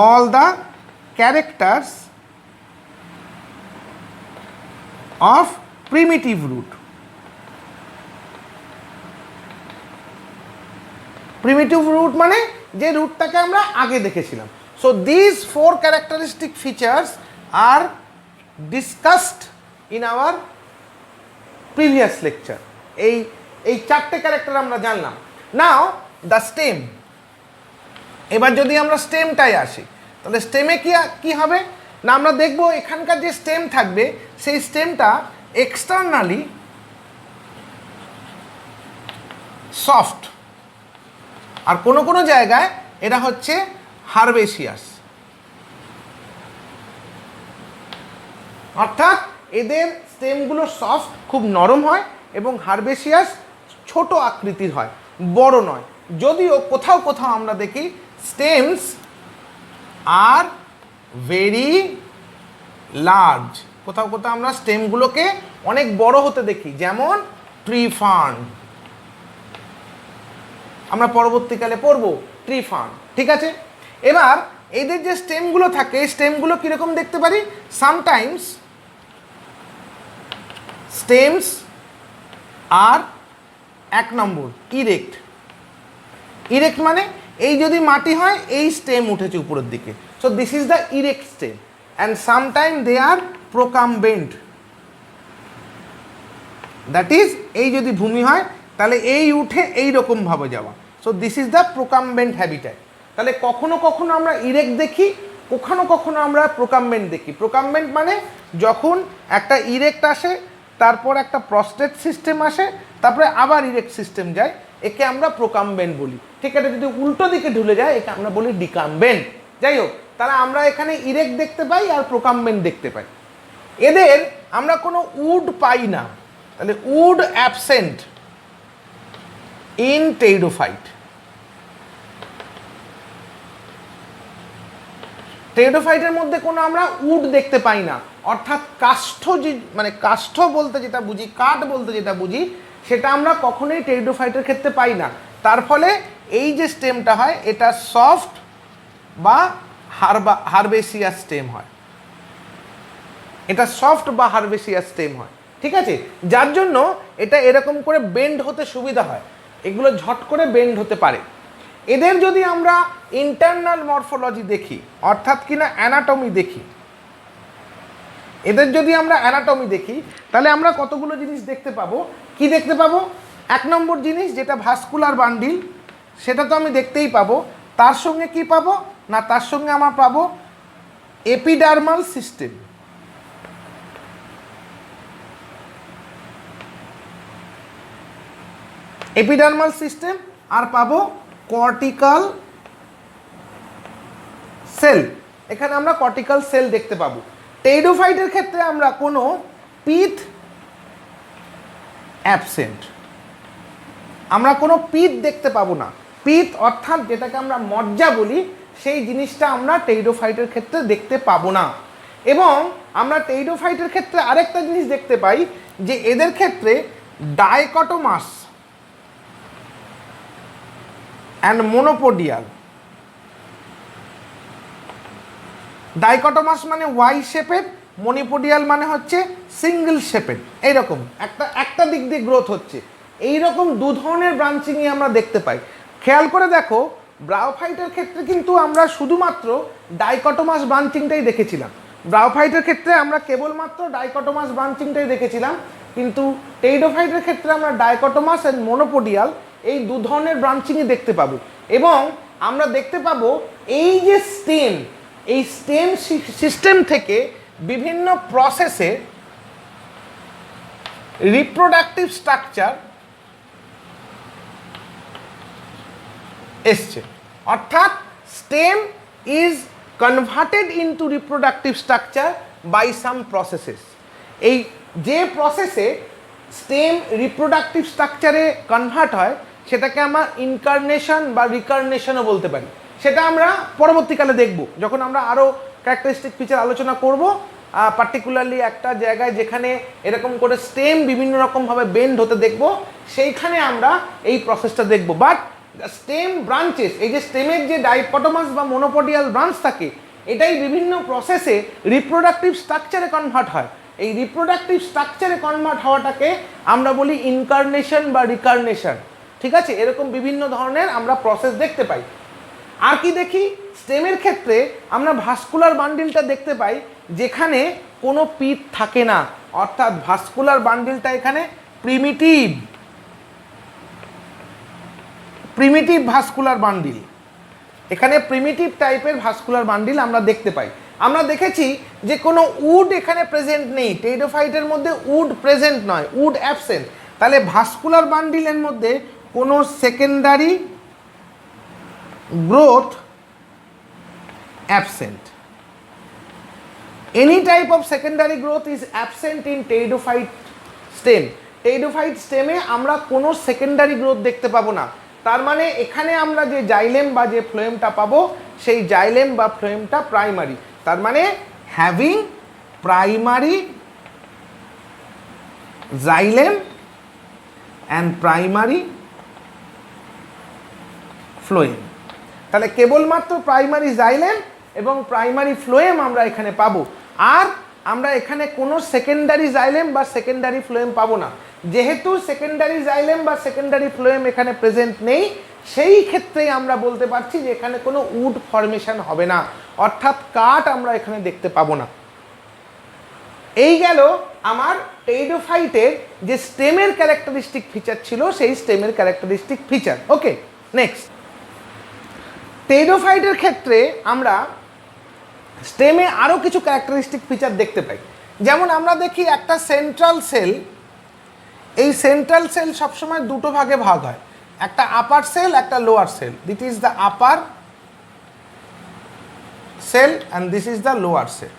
all the characters of primitive root. Primitive root মানে যে রুটটাকে আমরা আগে দেখেছিলাম। So this 4 characteristic features are discussed in our previous lecture. এই 4টে ক্যারেক্টার আমরা জানলাম। Now the stem. এবার যদি আমরা স্টেমটায় আসি তাহলে স্টেমে কি হবে না আমরা দেখব এখানকার যে স্টেম থাকবে সেই স্টেমটা এক্সটার্নালি সফট, আর কোনো কোনো জায়গায় এরা হচ্ছে হারবেসিয়াস, অর্থাৎ এদের স্টেমগুলো সফট, খুব নরম হয় এবং হারবেসিয়াস ছোট আকৃতির হয়, বড় নয়। যদিও কোথাও কোথাও আমরা দেখি স্টেমস আর ভেরি লার্জ, কোথাও কোথাও আমরা স্টেমগুলোকে অনেক বড় হতে দেখি, যেমন ট্রি ফার্ন, আমরা পরবর্তীকালে পড়ব ট্রি ফার্ন, ঠিক আছে। এবার এদের যে স্টেমগুলো থাকে এই স্টেমগুলো কীরকম দেখতে পারি, সামটাইমস স্টেমস আর 1 নম্বর ইরেক্ট। ইরেক্ট মানে এই যদি মাটি হয় এই স্টেম উঠেছে উপরের দিকে, so this is the erect stem, and sometime they are procumbent, that is এই যদি ভূমি হয় তাহলে এই উঠে এই রকমভাবে যাওয়া, so this is the procumbent habitat. তাহলে কখনো কখনো আমরা ইরেক্ট দেখি, কখনো কখনো আমরা প্রোকামবেন্ট দেখি। প্রোকামবেন্ট মানে যখন একটা ইরেক্ট আসে, তারপর একটা প্রস্টেট সিস্টেম আসে, তারপরে আবার ইরেক্ট সিস্টেম যায়, একে আমরা প্রোকামবেন্ট বলি। ঠিক আছে, যদি উল্টো দিকে ঢুলে যায় একে আমরা বলি ডিকামবেন্ট। যাই হোক, তাহলে আমরা এখানে ইরেক্ট দেখতে পাই আর প্রোকামবেন্ট দেখতে পাই। এদের আমরা কোনো উড পাই না, তাহলে উড অ্যাবসেন্ট ইন টেরিডোফাইট। টেরিডোফাইটের মধ্যে কোনো আমরা উড দেখতে পাই না, অর্থাৎ কাষ্ঠ, যে মানে কাষ্ঠ বলতে যেটা বুঝি, কাঠ বলতে যেটা বুঝি, সেটা আমরা কখনোই টেরিডোফাইটের ক্ষেত্রে পাই না। তার ফলে এই যে স্টেমটা হয় এটা সফট বা হারবেসিয়াস স্টেম হয়, এটা সফট বা হারবেসিয়াস স্টেম হয়, ঠিক আছে, যার জন্য এটা এরকম করে বেন্ড হতে সুবিধা হয়, এগুলো ঝট করে বেন্ড হতে পারে। এদের যদি আমরা ইন্টারনাল মরফোলজি দেখি, অর্থাৎ কিনা অ্যানাটমি দেখি, এদের যদি আমরা অ্যানাটমি দেখি তাহলে আমরা কতগুলো জিনিস দেখতে পাবো। কি দেখতে পাবো? 1 নম্বর জিনিস যেটা ভাস্কুলার বান্ডিল, সেটা তো আমি দেখতেই পাবো। তার সঙ্গে কি পাবো না, তার সঙ্গে আমরা পাবো এপিডার্মাল সিস্টেম। এপিডার্মাল সিস্টেম আর পাবো কর্টিক্যাল সেল। এখানে আমরা কর্টিক্যাল সেল দেখতে পাবো। টেরিডোফাইটের ক্ষেত্রে আমরা কোনো পিথ অ্যাবসেন্ট, আমরা কোনো পিথ দেখতে পাবো না। পিথ অর্থাৎ যেটাকে আমরা মজ্জা বলি, সেই জিনিসটা আমরা টেরিডোফাইটের ক্ষেত্রে দেখতে পাবো না। এবং আমরা টেরিডোফাইটের ক্ষেত্রে আরেকটা জিনিস দেখতে পাই, যে এদের ক্ষেত্রে ডাইকটোমাস অ্যান্ড মোনোপোডিয়াল। ডাইকটোমাস মানে ওয়াই শেপের, মনোপোডিয়াল মানে হচ্ছে সিঙ্গেল শেপের। এইরকম একটা দিক দিয়ে গ্রোথ হচ্ছে, এইরকম 2 ধরনের ব্রাঞ্চিংই আমরা দেখতে পাই। খেয়াল করে দেখো, ব্রায়োফাইটের ক্ষেত্রে কিন্তু আমরা শুধুমাত্র ডাইকটোমাস ব্রাঞ্চিংটাই দেখেছিলাম। ব্রায়োফাইটের ক্ষেত্রে আমরা কেবলমাত্র ডাইকটোমাস ব্রাঞ্চিংটাই দেখেছিলাম, কিন্তু টেরিডোফাইটের ক্ষেত্রে আমরা ডাইকটোমাস অ্যান্ড মোনোপোডিয়াল এই 2 ধরনের ব্রাঞ্চিংই দেখতে পাবো। এবং আমরা দেখতে পাবো এই যে স্টেম, এই স্টেম সিস্টেম থেকে বিভিন্ন প্রসেসে রিপ্রোডাক্টিভ স্ট্রাকচার এসছে। অর্থাৎ stem is converted into reproductive structure by some processes. এই যে প্রসেসে স্টেম রিপ্রোডাক্টিভ স্ট্রাকচারে কনভার্ট হয় সেটাকে আমরা ইনকার্নেশন বা রিকার্নেশনও বলতে পারি। সেটা আমরা পরবর্তীকালে দেখব যখন আমরা আরও ক্যারেক্টারিস্টিক ফিচার আলোচনা করব, পার্টিকুলারলি একটা জায়গায় যেখানে এরকম করে স্টেম বিভিন্ন রকমভাবে বেন্ড হতে দেখব, সেইখানে আমরা এই প্রসেসটা দেখব। বাট স্টেম ব্রাঞ্চেস, এই যে স্টেমের যে ডাইকটমাস বা মোনোপডিয়াল ব্রাঞ্চ থাকে, এটাই বিভিন্ন প্রসেসে রিপ্রোডাক্টিভ স্ট্রাকচারে কনভার্ট হয়। এই রিপ্রোডাক্টিভ স্ট্রাকচারে কনভার্ট হওয়াটাকে আমরা বলি ইনকার্নেশন বা রিকার্নেশন। ঠিক আছে, এরকম বিভিন্ন ধরনের আমরা প্রসেস দেখতে পাই। আর কি দেখি, স্টেমের ক্ষেত্রে আমরা ভাস্কুলার বান্ডিলটা দেখতে পাই যেখানে কোনো পিট থাকে না, অর্থাৎ ভাস্কুলার বান্ডিলটা এখানে প্রিমিটিভ ভাস্কুলার বান্ডিল, এখানে প্রিমিটিভ টাইপের ভাস্কুলার বান্ডিল আমরা দেখতে পাই। আমরা দেখেছি যে কোনো উড এখানে প্রেজেন্ট নেই, টেরিডোফাইটের মধ্যে উড প্রেজেন্ট নয়, উড অ্যাবসেন্ট। তাহলে ভাস্কুলার বান্ডিলের মধ্যে কোনো secondary growth absent. Any type of secondary growth is absent in pteridophyte stem. Pteridophyte stem-এ আমরা কোনো সেকেন্ডারি গ্রোথ দেখতে পাবো না। তার মানে এখানে আমরা যে জাইলেম বা যে ফ্লোয়েমটা পাবো সেই জাইলেম বা ফ্লোয়েমটা প্রাইমারি। তার মানে having primary xylem and primary phloem. তাহলে কেবলমাত্র প্রাইমারি জাইলেম এবং প্রাইমারি ফ্লোয়েম আমরা এখানে পাবো, আর আমরা এখানে কোনো সেকেন্ডারি জাইলেম বা সেকেন্ডারি ফ্লোয়েম পাবো না। যেহেতু সেকেন্ডারি জাইলেম বা সেকেন্ডারি ফ্লোয়েম এখানে প্রেজেন্ট নেই, সেই ক্ষেত্রেই আমরা বলতে পারছি যে এখানে কোনো উড ফর্মেশন হবে না, অর্থাৎ কাট আমরা এখানে দেখতে পাবো না। এই গেল আমার টেরিডোফাইটের যে স্টেমের ক্যারেক্টারিস্টিক ফিচার ছিল, সেই স্টেমের ক্যারেক্টারিস্টিক ফিচার। ওকে, নেক্সট, টেরিডোফাইটের ক্ষেত্রে আমরা স্টেমে আরও কিছু ক্যারেক্টারিস্টিক ফিচার দেখতে পাই। যেমন আমরা দেখি একটা সেন্ট্রাল সেল, এই সেন্ট্রাল সেল সবসময় দুটো ভাগে ভাগ হয়, একটা আপার সেল, একটা lower cell. This is the upper cell and this is the lower cell.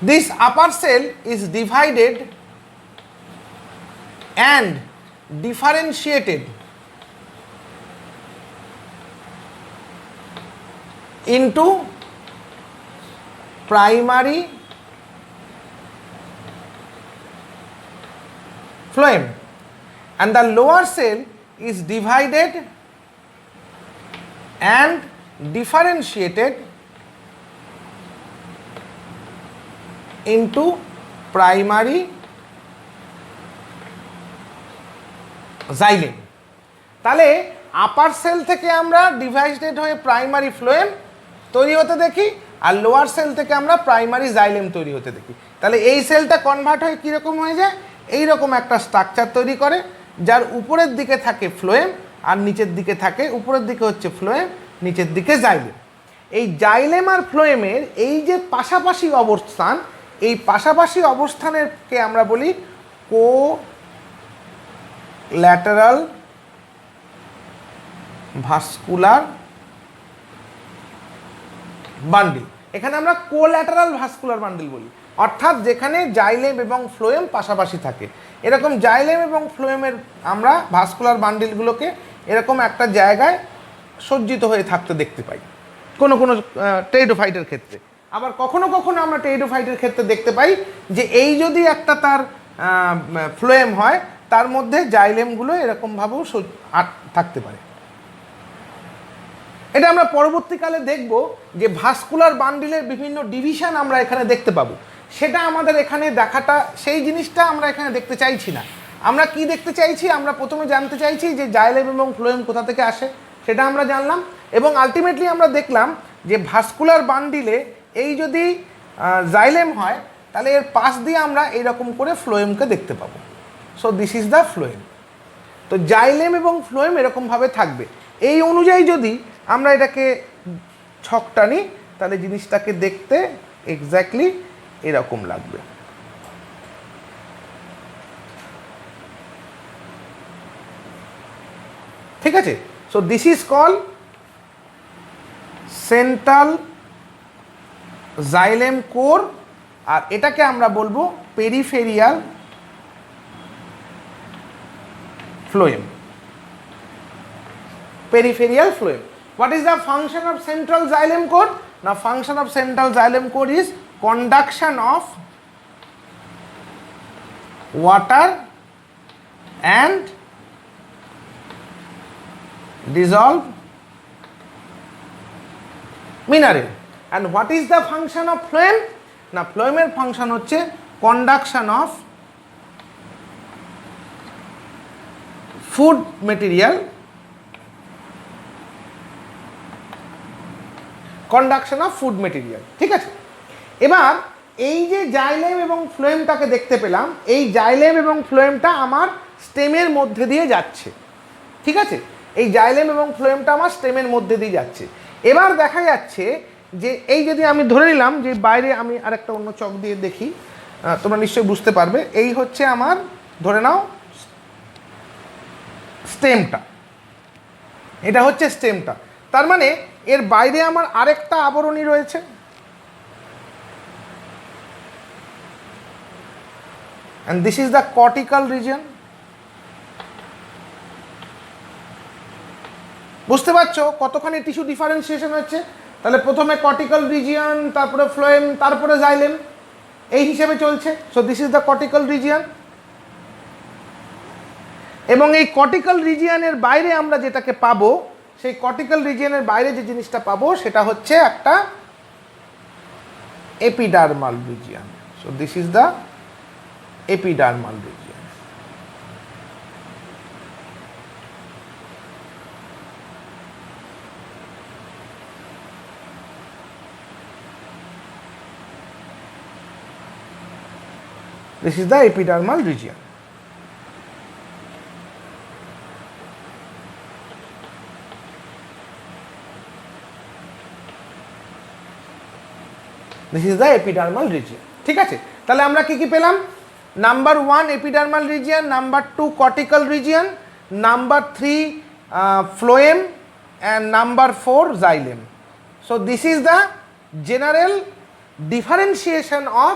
This upper cell is divided and differentiated into primary phloem, and the lower cell is divided and differentiated into primary xylem. তাহলে আপার sell থেকে আমরা divided হয়ে primary phloem তৈরি হতে দেখি, আর lower sell থেকে আমরা primary xylem তৈরি হতে দেখি। তাহলে এই সেলটা কনভার্ট হয়ে কীরকম হয়ে যায়, এইরকম একটা স্ট্রাকচার তৈরি করে, যার উপরের দিকে থাকে ফ্লোয়েম আর নিচের দিকে থাকে, উপরের দিকে হচ্ছে ফ্লোয়েম, নিচের দিকে জাইলেম। এই জাইলেম আর ফ্লোয়েমের এই যে পাশাপাশি অবস্থান, এই পাশাপাশি অবস্থানেরকে আমরা বলি কোল্যাটারাল ভাস্কুলার বান্ডিল। এখানে আমরা কোল্যাটারাল ভাস্কুলার বান্ডিল বলি, অর্থাৎ যেখানে জাইলেম এবং ফ্লোয়েম পাশাপাশি থাকে। এরকম জাইলেম এবং ফ্লোয়েমের আমরা ভাস্কুলার বান্ডিলগুলোকে এরকম একটা জায়গায় সজ্জিত হয়ে থাকতে দেখতে পাই কোনো কোনো টেরিডোফাইটের ক্ষেত্রে। আবার কখনো কখনো আমরা টেরিডোফাইটের ক্ষেত্রে দেখতে পাই যে এই যদি একটা তার ফ্লোয়েম হয়, তার মধ্যে জাইলেমগুলো এরকমভাবেও থাকতে পারে। এটা আমরা পরবর্তীকালে দেখব যে ভাস্কুলার বান্ডিলের বিভিন্ন ডিভিশন আমরা এখানে দেখতে পাবো। সেটা আমাদের এখানে দেখাটা, সেই জিনিসটা আমরা এখানে দেখতে চাইছি না। আমরা কি দেখতে চাইছি, আমরা প্রথমে জানতে চাইছি যে জাইলেম এবং ফ্লোয়েম কোথা থেকে আসে, সেটা আমরা জানলাম, এবং আলটিমেটলি আমরা দেখলাম যে ভাস্কুলার বান্ডিলে এই যদি জাইলেম হয়, তাহলে এর পাশ দিয়ে আমরা এইরকম করে ফ্লোয়েমকে দেখতে পাবো। So this is the phloem. তো জাইলেম এবং ফ্লোয়েম এরকমভাবে থাকবে। এই অনুযায়ী যদি আমরা এটাকে ছক টানি, তাহলে জিনিসটাকে দেখতে এক্স্যাক্টলি এরকম লাগবে। ঠিক আছে, so this is call central xylem core, আর এটাকে আমরা বলবো peripheral phloem. Peripheral phloem. What is the function of central xylem core? Now function of central xylem core is conduction of water and dissolved mineral. And what is the function of phloem? Now phloem এর function হচ্ছে conduction of food material, conduction of food material. ঠিক আছে, এবার এই যে xylem এবং ফ্লোয়েমটাকে দেখতে পেলাম, এই জাইলেম এবং ফ্লোয়েমটা আমার স্টেমের মধ্যে দিয়ে যাচ্ছে। ঠিক আছে, এই জাইলেম এবং ফ্লোয়েমটা আমার স্টেমের মধ্যে দিয়ে যাচ্ছে। এবার দেখা যাচ্ছে যে এই যদি আমি ধরে নিলাম যে বাইরে, আমি আরেকটা অন্য চক দিয়ে দেখি, তোমরা নিশ্চয়ই বুঝতে পারবে। এই হচ্ছে আমার, ধরে নাও স্টেমটা, এটা হচ্ছে স্টেমটা। তার মানে এর বাইরে আমার আরেকটা আবরণী রয়েছে, and this is the cortical region। বুঝতে পারছো কতখানি টিস্যু ডিফারেন্সিয়েশন হচ্ছে? তাহলে প্রথমে কর্টিক্যাল রিজিয়ন, তারপরে ফ্লোয়েম, তারপরে জাইলেম, এই হিসেবে চলছে। So this is the cortical region. এবং এই কর্টিক্যাল রিজিয়নের বাইরে আমরা যেটাকে পাবো, সেই কর্টিক্যাল রিজিয়নের বাইরে যে জিনিসটা পাবো সেটা হচ্ছে একটা epidermal region. So this is the epidermal region. This is the epidermal region. This is the epidermal region. ঠিক আছে, তাহলে আমরা কি কি পেলাম? Number 1 epidermal region, number 2 cortical region, number 3 phloem, and number 4 xylem. So this is the general differentiation of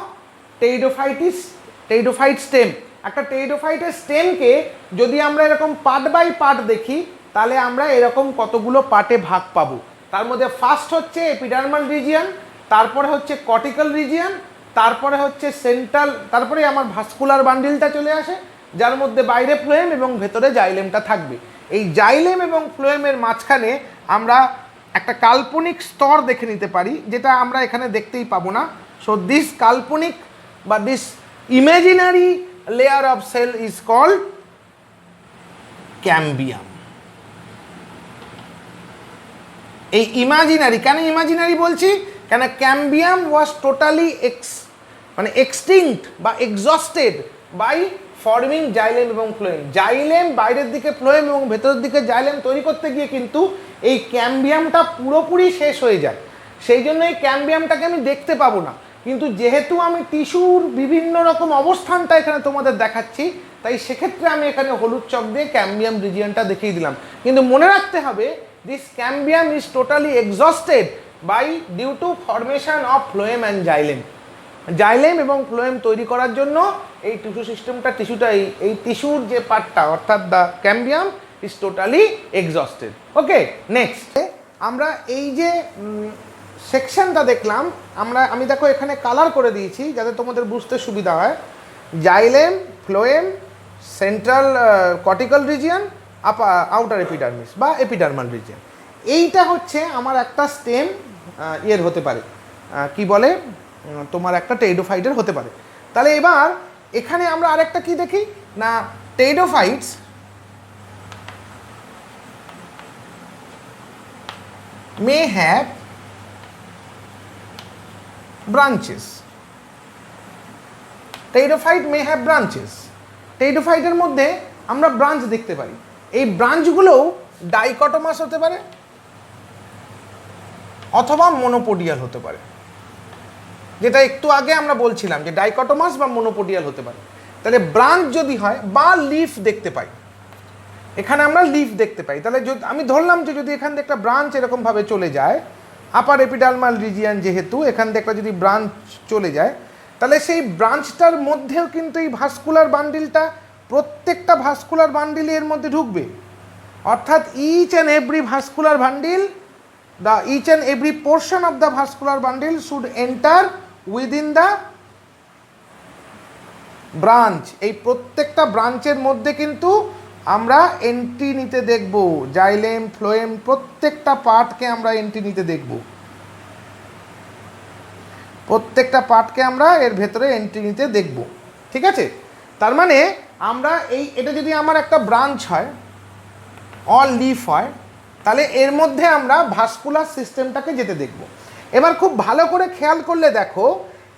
pteridophyte stem. একটা টেইডোফাইটের স্টেমকে যদি আমরা এরকম পার্ট বাই পার্ট দেখি, তাহলে আমরা এরকম কতগুলো পার্টে ভাগ পাবো। তার মধ্যে ফার্স্ট হচ্ছে এপিডার্মাল রিজিয়ন, তারপরে হচ্ছে কর্টিক্যাল রিজিয়ন, তারপরে হচ্ছে সেন্ট্রাল, তারপরে আমার ভাস্কুলার বান্ডিলটা চলে আসে, যার মধ্যে বাইরে ফ্লোয়েম এবং ভেতরে জাইলেমটা থাকবে। এই জাইলেম এবং ফ্লোয়েমের মাঝখানে আমরা একটা কাল্পনিক স্তর দেখে নিতে পারি, যেটা আমরা এখানে দেখতেই পাবো না। সো দিস কাল্পনিক বা this imaginary layer of cell is called cambium. এই ইমাজিনারি, কেন ইমাজিনারি বলছি? কেন ক্যাম্বিয়াম ওয়াজ টোটালি এক্সটিংক্ট বা এক্সস্টেড বাই ফর্মিং জাইলেম এবং ফ্লোয়েম। জাইলেম বাইরের দিকে ফ্লোয়েম এবং ভেতরের দিকে জাইলেম তৈরি করতে গিয়ে কিন্তু এই ক্যাম্বিয়ামটা পুরোপুরি শেষ হয়ে যায়। সেই জন্য এই ক্যাম্বিয়ামটাকে আমি দেখতে পাবো না। কিন্তু যেহেতু আমি টিস্যুর বিভিন্ন রকম অবস্থানটা এখানে তোমাদের দেখাচ্ছি, তাই সেক্ষেত্রে আমি এখানে হলুদ চক দিয়ে ক্যাম্বিয়াম রিজিয়নটা দেখিয়ে দিলাম। কিন্তু মনে রাখতে হবে, this cambium is totally exhausted by due to formation of phloem and xylem. Xylem এবং ফ্লোয়েম তৈরি করার জন্য এই টিস্যু সিস্টেমটা, এই টিস্যুর যে পার্টটা, অর্থাৎ the ক্যাম্বিয়াম is totally exhausted. Okay, next আমরা এই যে সেকশনটা দেখলাম, আমি দেখো এখানে কালার করে দিয়েছি যাতে তোমাদের বুঝতে সুবিধা হয়। Xylem, phloem, central cortical region, outer epidermis বা এপিডার্মাল রিজিয়ন। এইটা হচ্ছে আমার একটা স্টেম ইয়ের হতে পারে, কি বলে, তোমার একটা টেইডোফাইটের হতে পারে। তাহলে এবার এখানে আমরা আরেকটা কি দেখি না, pteridophytes may have branches. Pteridophyte may have branches. টেইডোফাইটের মধ্যে আমরা ব্রাঞ্চ দেখতে পারি। এই ব্রাঞ্চগুলোও ডাইকটোমাস হতে পারে অথবা মনোপোডিয়াল হতে পারে, যেটা একটু আগে আমরা বলছিলাম যে ডাইকটোমাস বা মনোপোডিয়াল হতে পারে। তাহলে ব্রাঞ্চ যদি হয় বা লিফ দেখতে পাই, এখানে আমরা লিফ দেখতে পাই। তাহলে আমি ধরলাম যে যদি এখান থেকে একটা ব্রাঞ্চ এরকমভাবে চলে যায়, আপার এপিডার্মাল রিজিয়ন যেহেতু এখান থেকে একটা যদি ব্রাঞ্চ চলে যায়, তাহলে সেই ব্রাঞ্চটার মধ্যেও কিন্তু এই ভাস্কুলার বান্ডিলটা প্রত্যেকটা ভাস্কুলার বান্ডিল এর মধ্যে ঢুকবে। অর্থাৎ each and every vascular bundle, each and every portion of the vascular bundle should enter within the branch। এই প্রত্যেকটা ব্রাঞ্চের মধ্যে কিন্তু আমরা এন্ট্রি নিতে দেখব, জাইলেম ফ্লোয়েম প্রত্যেকটা পার্টকে আমরা এন্ট্রি নিতে দেখব, প্রত্যেকটা পার্টকে আমরা এর ভেতরে এন্ট্রি নিতে দেখব। ঠিক আছে, তার মানে আমরা এটা যদি আমার একটা ব্রাঞ্চ হয়, অল লিফ হয়, তাহলে এর মধ্যে আমরা ভাস্কুলার সিস্টেমটাকে যেতে দেখব। এবার খুব ভালো করে খেয়াল করলে দেখো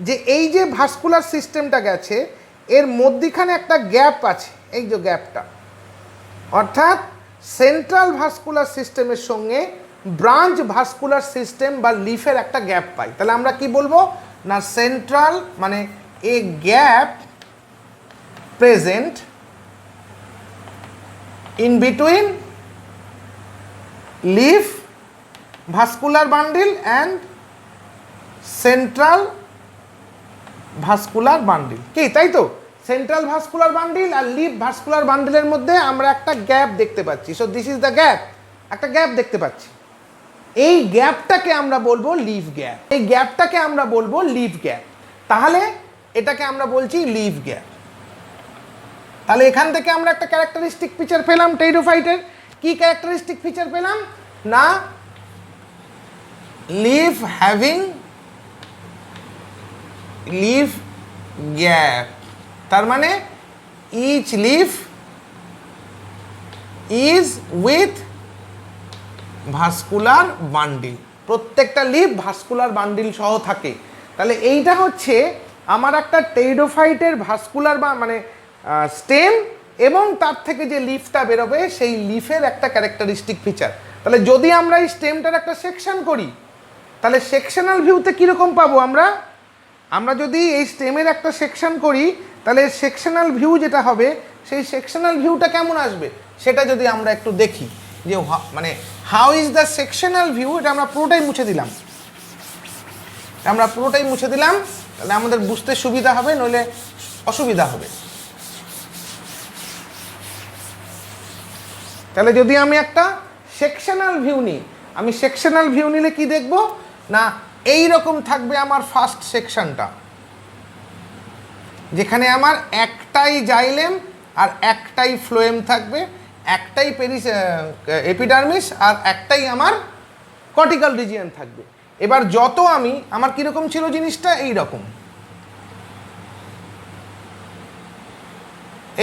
যে এই যে ভাস্কুলার সিস্টেমটা গেছে এর মধ্যিখানে একটা গ্যাপ আছে, এই যে গ্যাপটা, অর্থাৎ সেন্ট্রাল ভাস্কুলার সিস্টেমের সঙ্গে ব্রাঞ্চ ভাস্কুলার সিস্টেম বা লিফের একটা গ্যাপ পাই। তাহলে আমরা কি বলবো না, সেন্ট্রাল মানে a gap present in between leaf vascular bundle and central vascular bundle। কি তাই তো, সেন্ট্রাল ভাস্কুলার বান্ডিল আর লিফ ভাস্কুলার বান্ডিলের মধ্যে আমরা একটা গ্যাপ দেখতে পাচ্ছি। So this is the gap, একটা গ্যাপ দেখতে পাচ্ছি। এই গ্যাপটাকে আমরা বলবো লিফ গ্যাপ, এই গ্যাপটাকে আমরা বলবো লিফ গ্যাপ। তাহলে এটাকে আমরা বলছি লিফ গ্যাপ। তাহলে এখান থেকে আমরা একটা ক্যারেক্টারিস্টিক ফিচার পেলাম টেরিডোফাইটের। কি ক্যারেক্টারিস্টিক ফিচার পেলাম না, লিফ হ্যাভিং লিফ গ্যাপ, তার মানে each leaf is with vascular bundle, প্রত্যেকটা লিফ ভাস্কুলার বান্ডিল সহ থাকে। তাহলে এইটা হচ্ছে আমার একটা টেরিডোফাইটের ভাস্কুলার বা মানে স্টেম এবং তার থেকে যে লিফটা বেরোবে সেই লিফের একটা ক্যারেক্টারিস্টিক ফিচার। তাহলে যদি আমরা এই স্টেমটার একটা সেকশন করি, তাহলে সেকশনাল ভিউতে কীরকম পাবো আমরা, আমরা যদি এই স্টেমের একটা সেকশন করি তাহলে সেকশনাল ভিউ যেটা হবে সেই সেকশনাল ভিউটা কেমন আসবে সেটা যদি আমরা একটু দেখি, যে মানে how is the sectional view. এটা আমরা পুরোটাই মুছে দিলাম, তাহলে আমাদের বুঝতে সুবিধা হবে, নইলে অসুবিধা হবে। তাহলে যদি আমি একটা সেকশনাল ভিউ নিই, আমি সেকশনাল ভিউ নিলে কি দেখব না, এই রকম থাকবে আমার ফার্স্ট সেকশনটা, যেখানে আমার একটাই জাইলেম আর একটাই ফ্লোয়েম থাকবে, একটাই এপিডার্মিস আর একটাই আমার কর্টিক্যাল রিজিয়ন থাকবে। এবার যত আমার কীরকম ছিল জিনিসটা, এই রকম,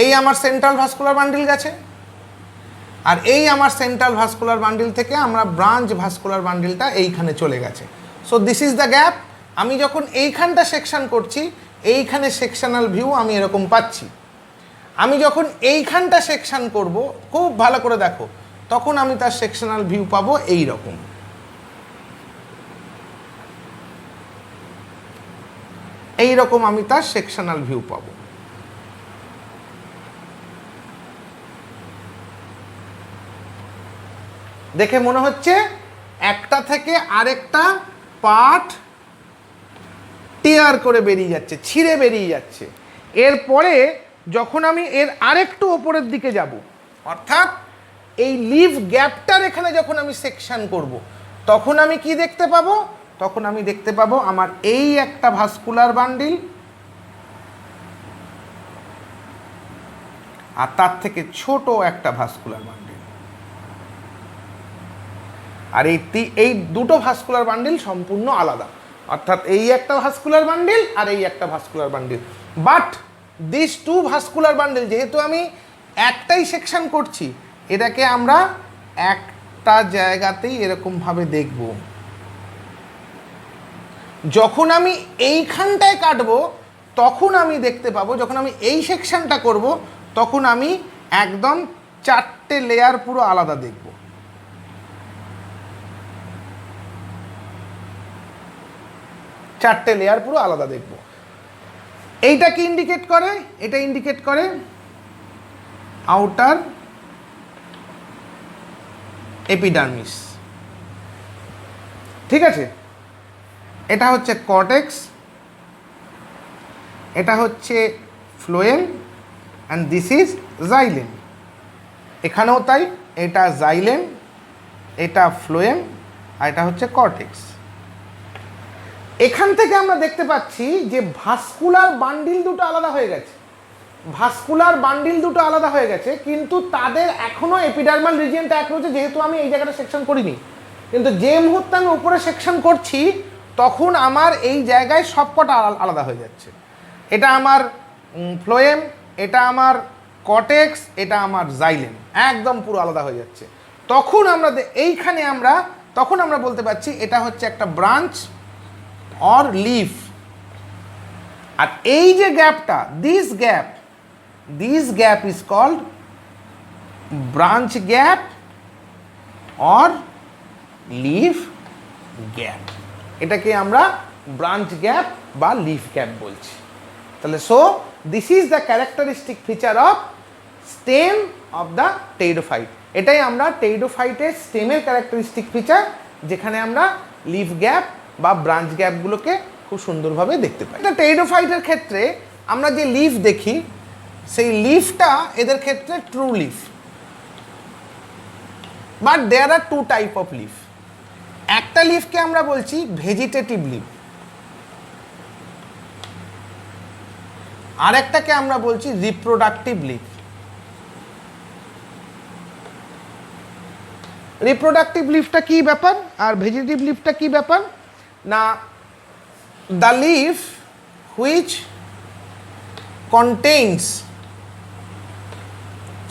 এই আমার সেন্ট্রাল ভাস্কুলার বান্ডিল গেছে, আর এই আমার সেন্ট্রাল ভাস্কুলার বান্ডিল থেকে আমরা ব্রাঞ্চ ভাস্কুলার বান্ডিলটা এইখানে চলে গেছে। So this is the gap. আমি যখন এইখানটা সেকশন করছি, এইখানে সেকশনাল ভিউ আমি এরকম পাচ্ছি। আমি যখন এইখানটা সেকশন করব, খুব ভালো করে দেখো, তখন আমি তার সেকশনাল ভিউ পাবো এই রকম। এই রকম আমি তার সেকশনাল ভিউ পাবো। দেখে মনে হচ্ছে একটা থেকে আরেকটা পার্ট টিয়ার করে বেরিয়ে যাচ্ছে, ছিঁড়ে বেরিয়ে যাচ্ছে। এরপরে যখন আমি এর আরেকটু ওপরের দিকে যাব, অর্থাৎ এই লিফ গ্যাপটার এখানে যখন আমি সেকশন করব, তখন আমি কি দেখতে পাবো, তখন আমি দেখতে পাবো আমার এই একটা ভাস্কুলার বান্ডিল আর তার থেকে ছোট একটা ভাস্কুলার বান্ডিল। আর এই দুটো ভাস্কুলার বান্ডিল সম্পূর্ণ আলাদা, অর্থাৎ এই একটা ভাস্কুলার বান্ডিল আর এই একটা vascular bundle. But this two vascular bundle, যেহেতু আমি একটাই সেকশন করছি, এটাকে আমরা একটা জায়গাতেই এরকমভাবে দেখব। যখন আমি এইখানটায় কাটবো তখন আমি দেখতে পাবো, যখন আমি এই সেকশনটা করব তখন আমি একদম চারটে লেয়ার পুরো আলাদা দেখব। চারটে লেয়ার পুরো আলাদা দেখব। এইটা কি ইন্ডিকেট করে, এটা ইন্ডিকেট করে আউটার এপিডার্মিস। ঠিক আছে, এটা হচ্ছে কর্টেক্স, এটা হচ্ছে phloem, and this is xylem. এখানেও তাই, এটা জাইলেম, এটা ফ্লোয়েম, আর এটা হচ্ছে কর্টেক্স। এখান থেকে আমরা দেখতে পাচ্ছি যে ভাস্কুলার বান্ডিল দুটো আলাদা হয়ে গেছে, ভাস্কুলার বান্ডিল দুটো আলাদা হয়ে গেছে, কিন্তু তাদের এখনও এপিডার্মাল রিজিয়নটা এক রয়েছে, যেহেতু আমি এই জায়গাটা সেকশন করিনি। কিন্তু যে মুহূর্তে আমি উপরে সেকশন করছি তখন আমার এই জায়গায় সবকটা আলাদা হয়ে যাচ্ছে। এটা আমার ফ্লোয়েম, এটা আমার কর্টেক্স, এটা আমার জাইলেম, একদম পুরো আলাদা হয়ে যাচ্ছে। তখন আমরা এইখানে তখন আমরা বলতে পারছি এটা হচ্ছে একটা ব্রাঞ্চ অর লিফ। আর এই যে গ্যাপটা, this gap is called branch gap or leaf gap. এটাকে আমরা ব্রাঞ্চ গ্যাপ বা লিফ গ্যাপ বলছি। তাহলে so this is the characteristic feature of stem of the pteridophyte. এটাই আমরা টেরিডোফাইটের স্টেমের ক্যারেক্টারিস্টিক ফিচার, যেখানে আমরা লিফ গ্যাপ বা ব্রাঞ্চ গ্যাপগুলোকে খুব সুন্দরভাবে দেখতে পাই। এটা টেরিডোফাইটের ক্ষেত্রে আমরা যে লিফ দেখি, সেই লিফটা এদের ক্ষেত্রে true leaf, but there are two type of leaf. একটা লিফকে আমরা বলছি ভেজিটেটিভ লিফ, আর একটাকে আমরা বলছি রিপ্রোডাক্টিভ লিফ। রিপ্রোডাক্টিভ লিফটা কি ব্যাপার আর ভেজিটেটিভ লিফটা কি ব্যাপার? না, the leaf which contains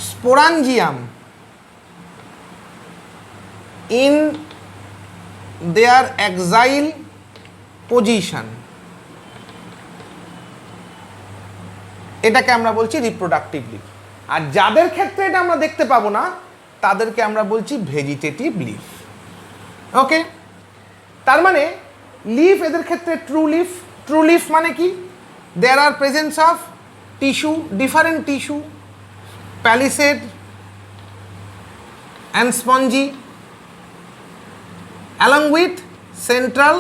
sporangium in their axile position, এটাকে আমরা বলছি রিপ্রোডাক্টিভ লিফ। আর যাদের ক্ষেত্রে এটা আমরা দেখতে পাবো না তাদেরকে আমরা বলছি ভেজিটেটিভ লিফ। ওকে, তার মানে লিফ এদের ক্ষেত্রে ট্রু লিফ। ট্রু লিফ মানে কি? There are presence of tissue, different tissue, palisade and spongy along with central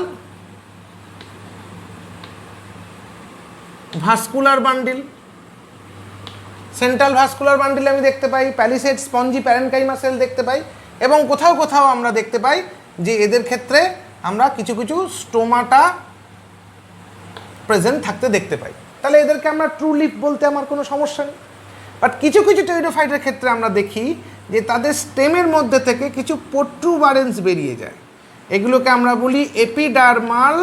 vascular bundle। Central vascular bundle আমি দেখতে পাই, প্যালিসেড, স্পঞ্জি, প্যারেনকাইমা সেল দেখতে পাই, এবং কোথাও কোথাও আমরা দেখতে পাই যে এদের ক্ষেত্রে আমরা কিছু কিছু স্টোমাটা প্রেজেন্ট থাকতে দেখতে পাই। তাহলে এদেরকে আমরা ট্রু লিফ বলতে আমার কোনো সমস্যা নেই। বাট কিছু কিছু টেরিডোফাইটের ক্ষেত্রে আমরা দেখি যে তাদের স্টেমের মধ্যে থেকে কিছু প্রোট্রুবারেন্স বেরিয়ে যায়, এগুলোকে আমরা বলি এপিডার্মাল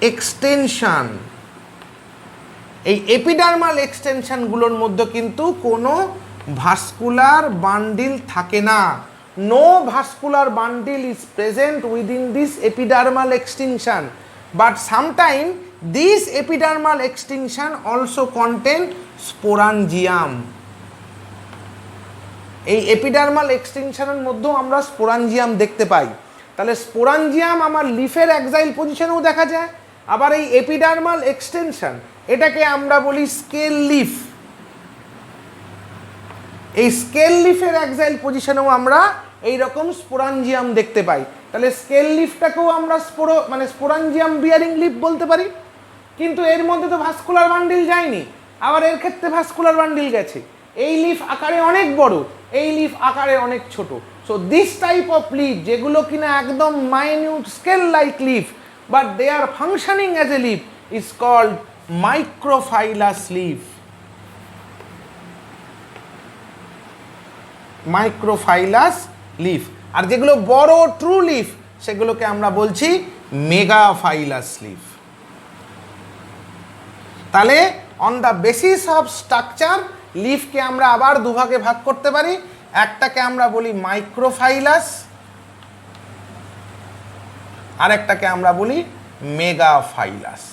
এক্সটেনশন। এই এপিডার্মাল এক্সটেনশনগুলোর মধ্যে কিন্তু কোনো ভাস্কুলার বান্ডিল থাকে না। No vascular bundle is present within this epidermal extension, but sometime this epidermal extension also contain sporangium. এই এপিডার্মাল এক্সটেনশনের মধ্যেও আমরা স্পোরাঞ্জিয়াম দেখতে পাই। তাহলে স্পোরাঞ্জিয়াম আমার লিফের এক্সাইল পজিশনেও দেখা যায়, আবার এই এপিডার্মাল এক্সটেনশন এটাকে আমরা বলি স্কেল লিফ। এই স্কেল লিফের এক্সাইল পজিশনেও আমরা এই রকম স্পোরাঞ্জিয়াম দেখতে পাই। তাহলে স্কেল লিফটাকেও আমরা স্পোরাঞ্জিয়াম বিয়ারিং লিফ বলতে পারি। কিন্তু এর মধ্যে তো ভাস্কুলার বান্ডিল যায়নি, আবার এর ক্ষেত্রে ভাস্কুলার বান্ডিল গেছে। এই লিফ আকারে অনেক বড়, এই লিফ আকারে অনেক ছোট। So this type of leaf, যেগুলো কিনা একদম minute scale like leaf but they are functioning as a leaf, is called microphyllous leaf. Microphyllous leaf. আর যেগুলো বড় ট্রু লিফ সেগুলোকে আমরা বলছি মেগাফাইলাস লিফ। তাহলে on the basis of structure লিফকে আমরা আবার দুভাগে ভাগ করতে পারি। একটাকে আমরা বলি মাইক্রোফাইলাস, আর একটাকে আমরা বলি মেগাফাইলাস।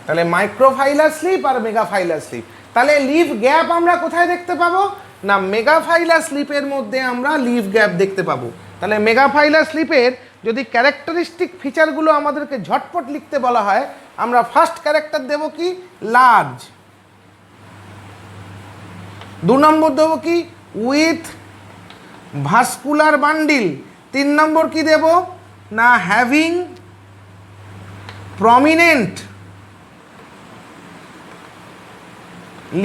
তাহলে মাইক্রোফাইলাস লিফ আর মেগাফাইলাস লিফ। তাহলে লিফ গ্যাপ আমরা কোথায় দেখতে পাবো? না, মেগাফাইলাস লিফের মধ্যে আমরা লিফ গ্যাপ দেখতে পাবো। তাহলে মেগাফাইলাস লিফের যদি ক্যারেক্টারিস্টিক ফিচারগুলো আমাদেরকে ঝটপট লিখতে বলা হয়, আমরা ফার্স্ট ক্যারেক্টার দেব কি? লার্জ। 2 নম্বর দেবো কি? With vascular bundle. 3 নম্বর কি দেব না হ্যাভিং প্রমিনেন্ট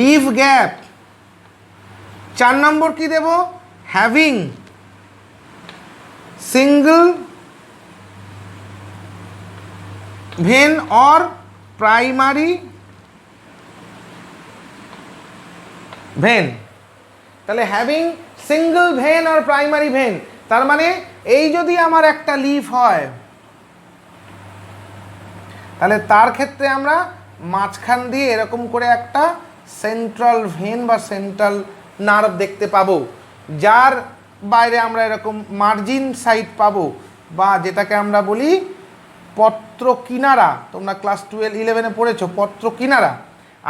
লিভ গ্যাপ। 4 নম্বর কি দেব having single vein or primary vein. তাহলে having single vein or primary vein, তার মানে এই যদি আমার একটা লিফ হয় তাহলে তার ক্ষেত্রে আমরা মাঝখান দিয়ে এরকম করে একটা সেন্ট্রাল ভেন বা সেন্ট্রাল নার্ভ দেখতে পাবো, যার বাইরে আমরা এরকম মার্জিন সাইড পাবো, বা যেটাকে আমরা বলি পত্র কিনারা। তোমরা ক্লাস 11-এ পড়েছো পত্র কিনারা।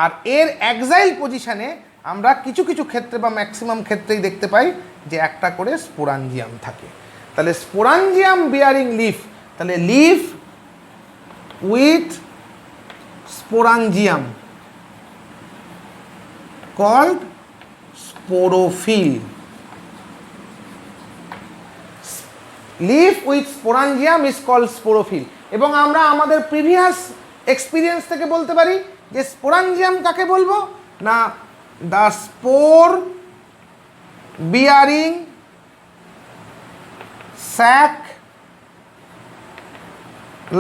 আর এর এক্সাইল পজিশনে আমরা কিছু কিছু ক্ষেত্রে বা ম্যাক্সিমাম ক্ষেত্রেই দেখতে পাই যে একটা করে স্পোরাঞ্জিয়াম থাকে। তাহলে স্পোরাঞ্জিয়াম বিয়ারিং লিফ, তাহলে leaf with sporangium called sporophyll. Leaf with sporangium is called sporophyll. এবং আমরা আমাদের প্রিভিয়াস এক্সপিরিয়েন্স থেকে বলতে পারি যে স্পোরাঞ্জিয়াম কাকে বলবো না the spore bearing sac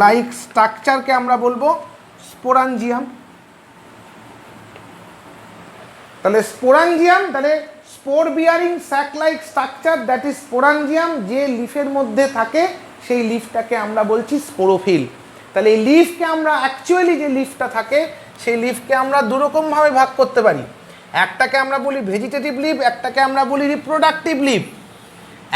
like স্ট্রাকচারকে আমরা বলবো স্পোরাঞ্জিয়াম। তাহলে স্পোরাঞ্জিয়াম, তাহলে spore bearing sac like structure that is sporangium, যে লিফের মধ্যে থাকে সেই লিফটাকে আমরা বলছি স্পোরোফিল। তাহলে এই লিফকে আমরা অ্যাকচুয়ালি যে লিফটা থাকে সেই লিফকে আমরা দুরকমভাবে ভাগ করতে পারি। একটাকে আমরা বলি ভেজিটেটিভ লিফ, একটাকে আমরা বলি রিপ্রোডাক্টিভ লিফ,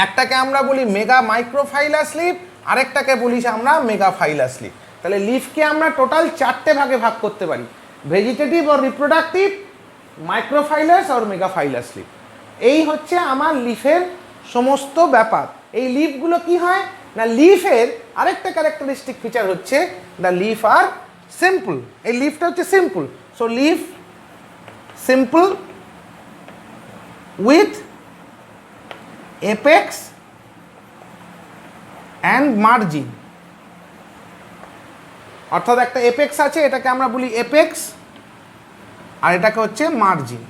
একটাকে আমরা বলি মেগা মাইক্রোফাইলাস লিফ, আরেকটাকে বলি আমরা মেগাফাইলাস লিফ। তাহলে লিফকে আমরা টোটাল 4টে ভাগে ভাগ করতে পারি, ভেজিটেটিভ আর রিপ্রোডাক্টিভ, মাইক্রোফাইলাস আর মেগাফাইলাস লিফ। এই হচ্ছে আমার লিফের সমস্ত ব্যাপার। এই লিফগুলো কি হয় না লিফের আরেকটা ক্যারেক্টারিস্টিক ফিচার হচ্ছে দ্য লিফ আর সিম্পল। এই লিফটা হচ্ছে simple. So leaf simple with apex and margin. অর্থাৎ একটা এপেক্স আছে, এটাকে আমরা বলি এপেক্স, আর এটাকে হচ্ছে মার্জিন।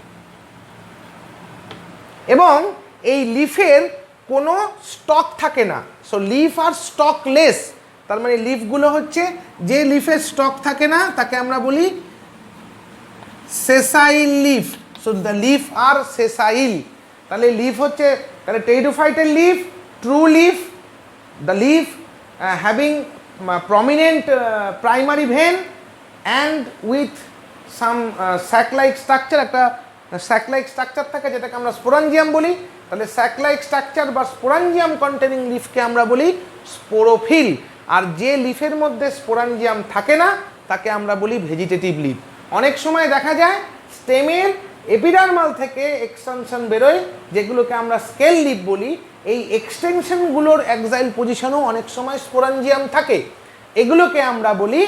এবং এই লিফের কোনো স্টক থাকে না। সো লিফ আর স্টকলেস, তার মানে লিফগুলো হচ্ছে যে লিফের স্টক থাকে না তাকে আমরা বলি sessile leaf. So the leaf are sessile. তাহলে লিফ হচ্ছে তাহলে টেরিডোফাইটের leaf, true leaf, the leaf having prominent primary vein and with some sac like structure. একটা স্যাক লাইক স্ট্রাকচার থাকে যেটাকে আমরা স্পোরাঞ্জিয়াম বলি। তাহলে স্যাক লাইক স্ট্রাকচার বা স্পোরাঞ্জিয়াম কন্টেনিং লিফকে আমরা বলি স্পোরোফিল। আর যে লিফের মধ্যে স্পোরাঞ্জিয়াম থাকে না তাকে আমরা বলি ভেজিটেটিভ লিফ। অনেক সময় দেখা যায় স্টেমের এপিডার্মাল থেকে এক্সটেনশন বেরোয়, যেগুলোকে আমরা স্কেল লিফ বলি। এই এক্সটেনশনগুলোর এক্সাইল পজিশনও অনেক সময় স্পোরাঞ্জিয়াম থাকে, এগুলোকে আমরা বলি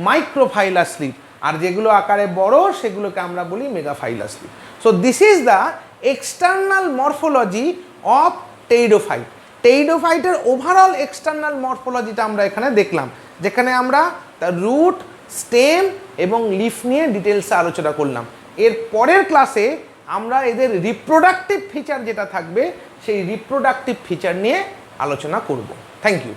মাইক্রোফাইলাস লিফ। আর যেগুলো আকারে বড় সেগুলোকে আমরা বলি megaphyllous leaf. So this is the external morphology of pteridophyte. টেরিডোফাইটের ওভারঅল এক্সটার্নাল মরফোলজিটা আমরা এখানে দেখলাম, যেখানে আমরা তার রুট, স্টেম এবং লিফ নিয়ে ডিটেলসে আলোচনা করলাম। এর পরের ক্লাসে আমরা এদের রিপ্রোডাক্টিভ ফিচার যেটা থাকবে সেই রিপ্রোডাক্টিভ ফিচার নিয়ে আলোচনা করব। Thank you.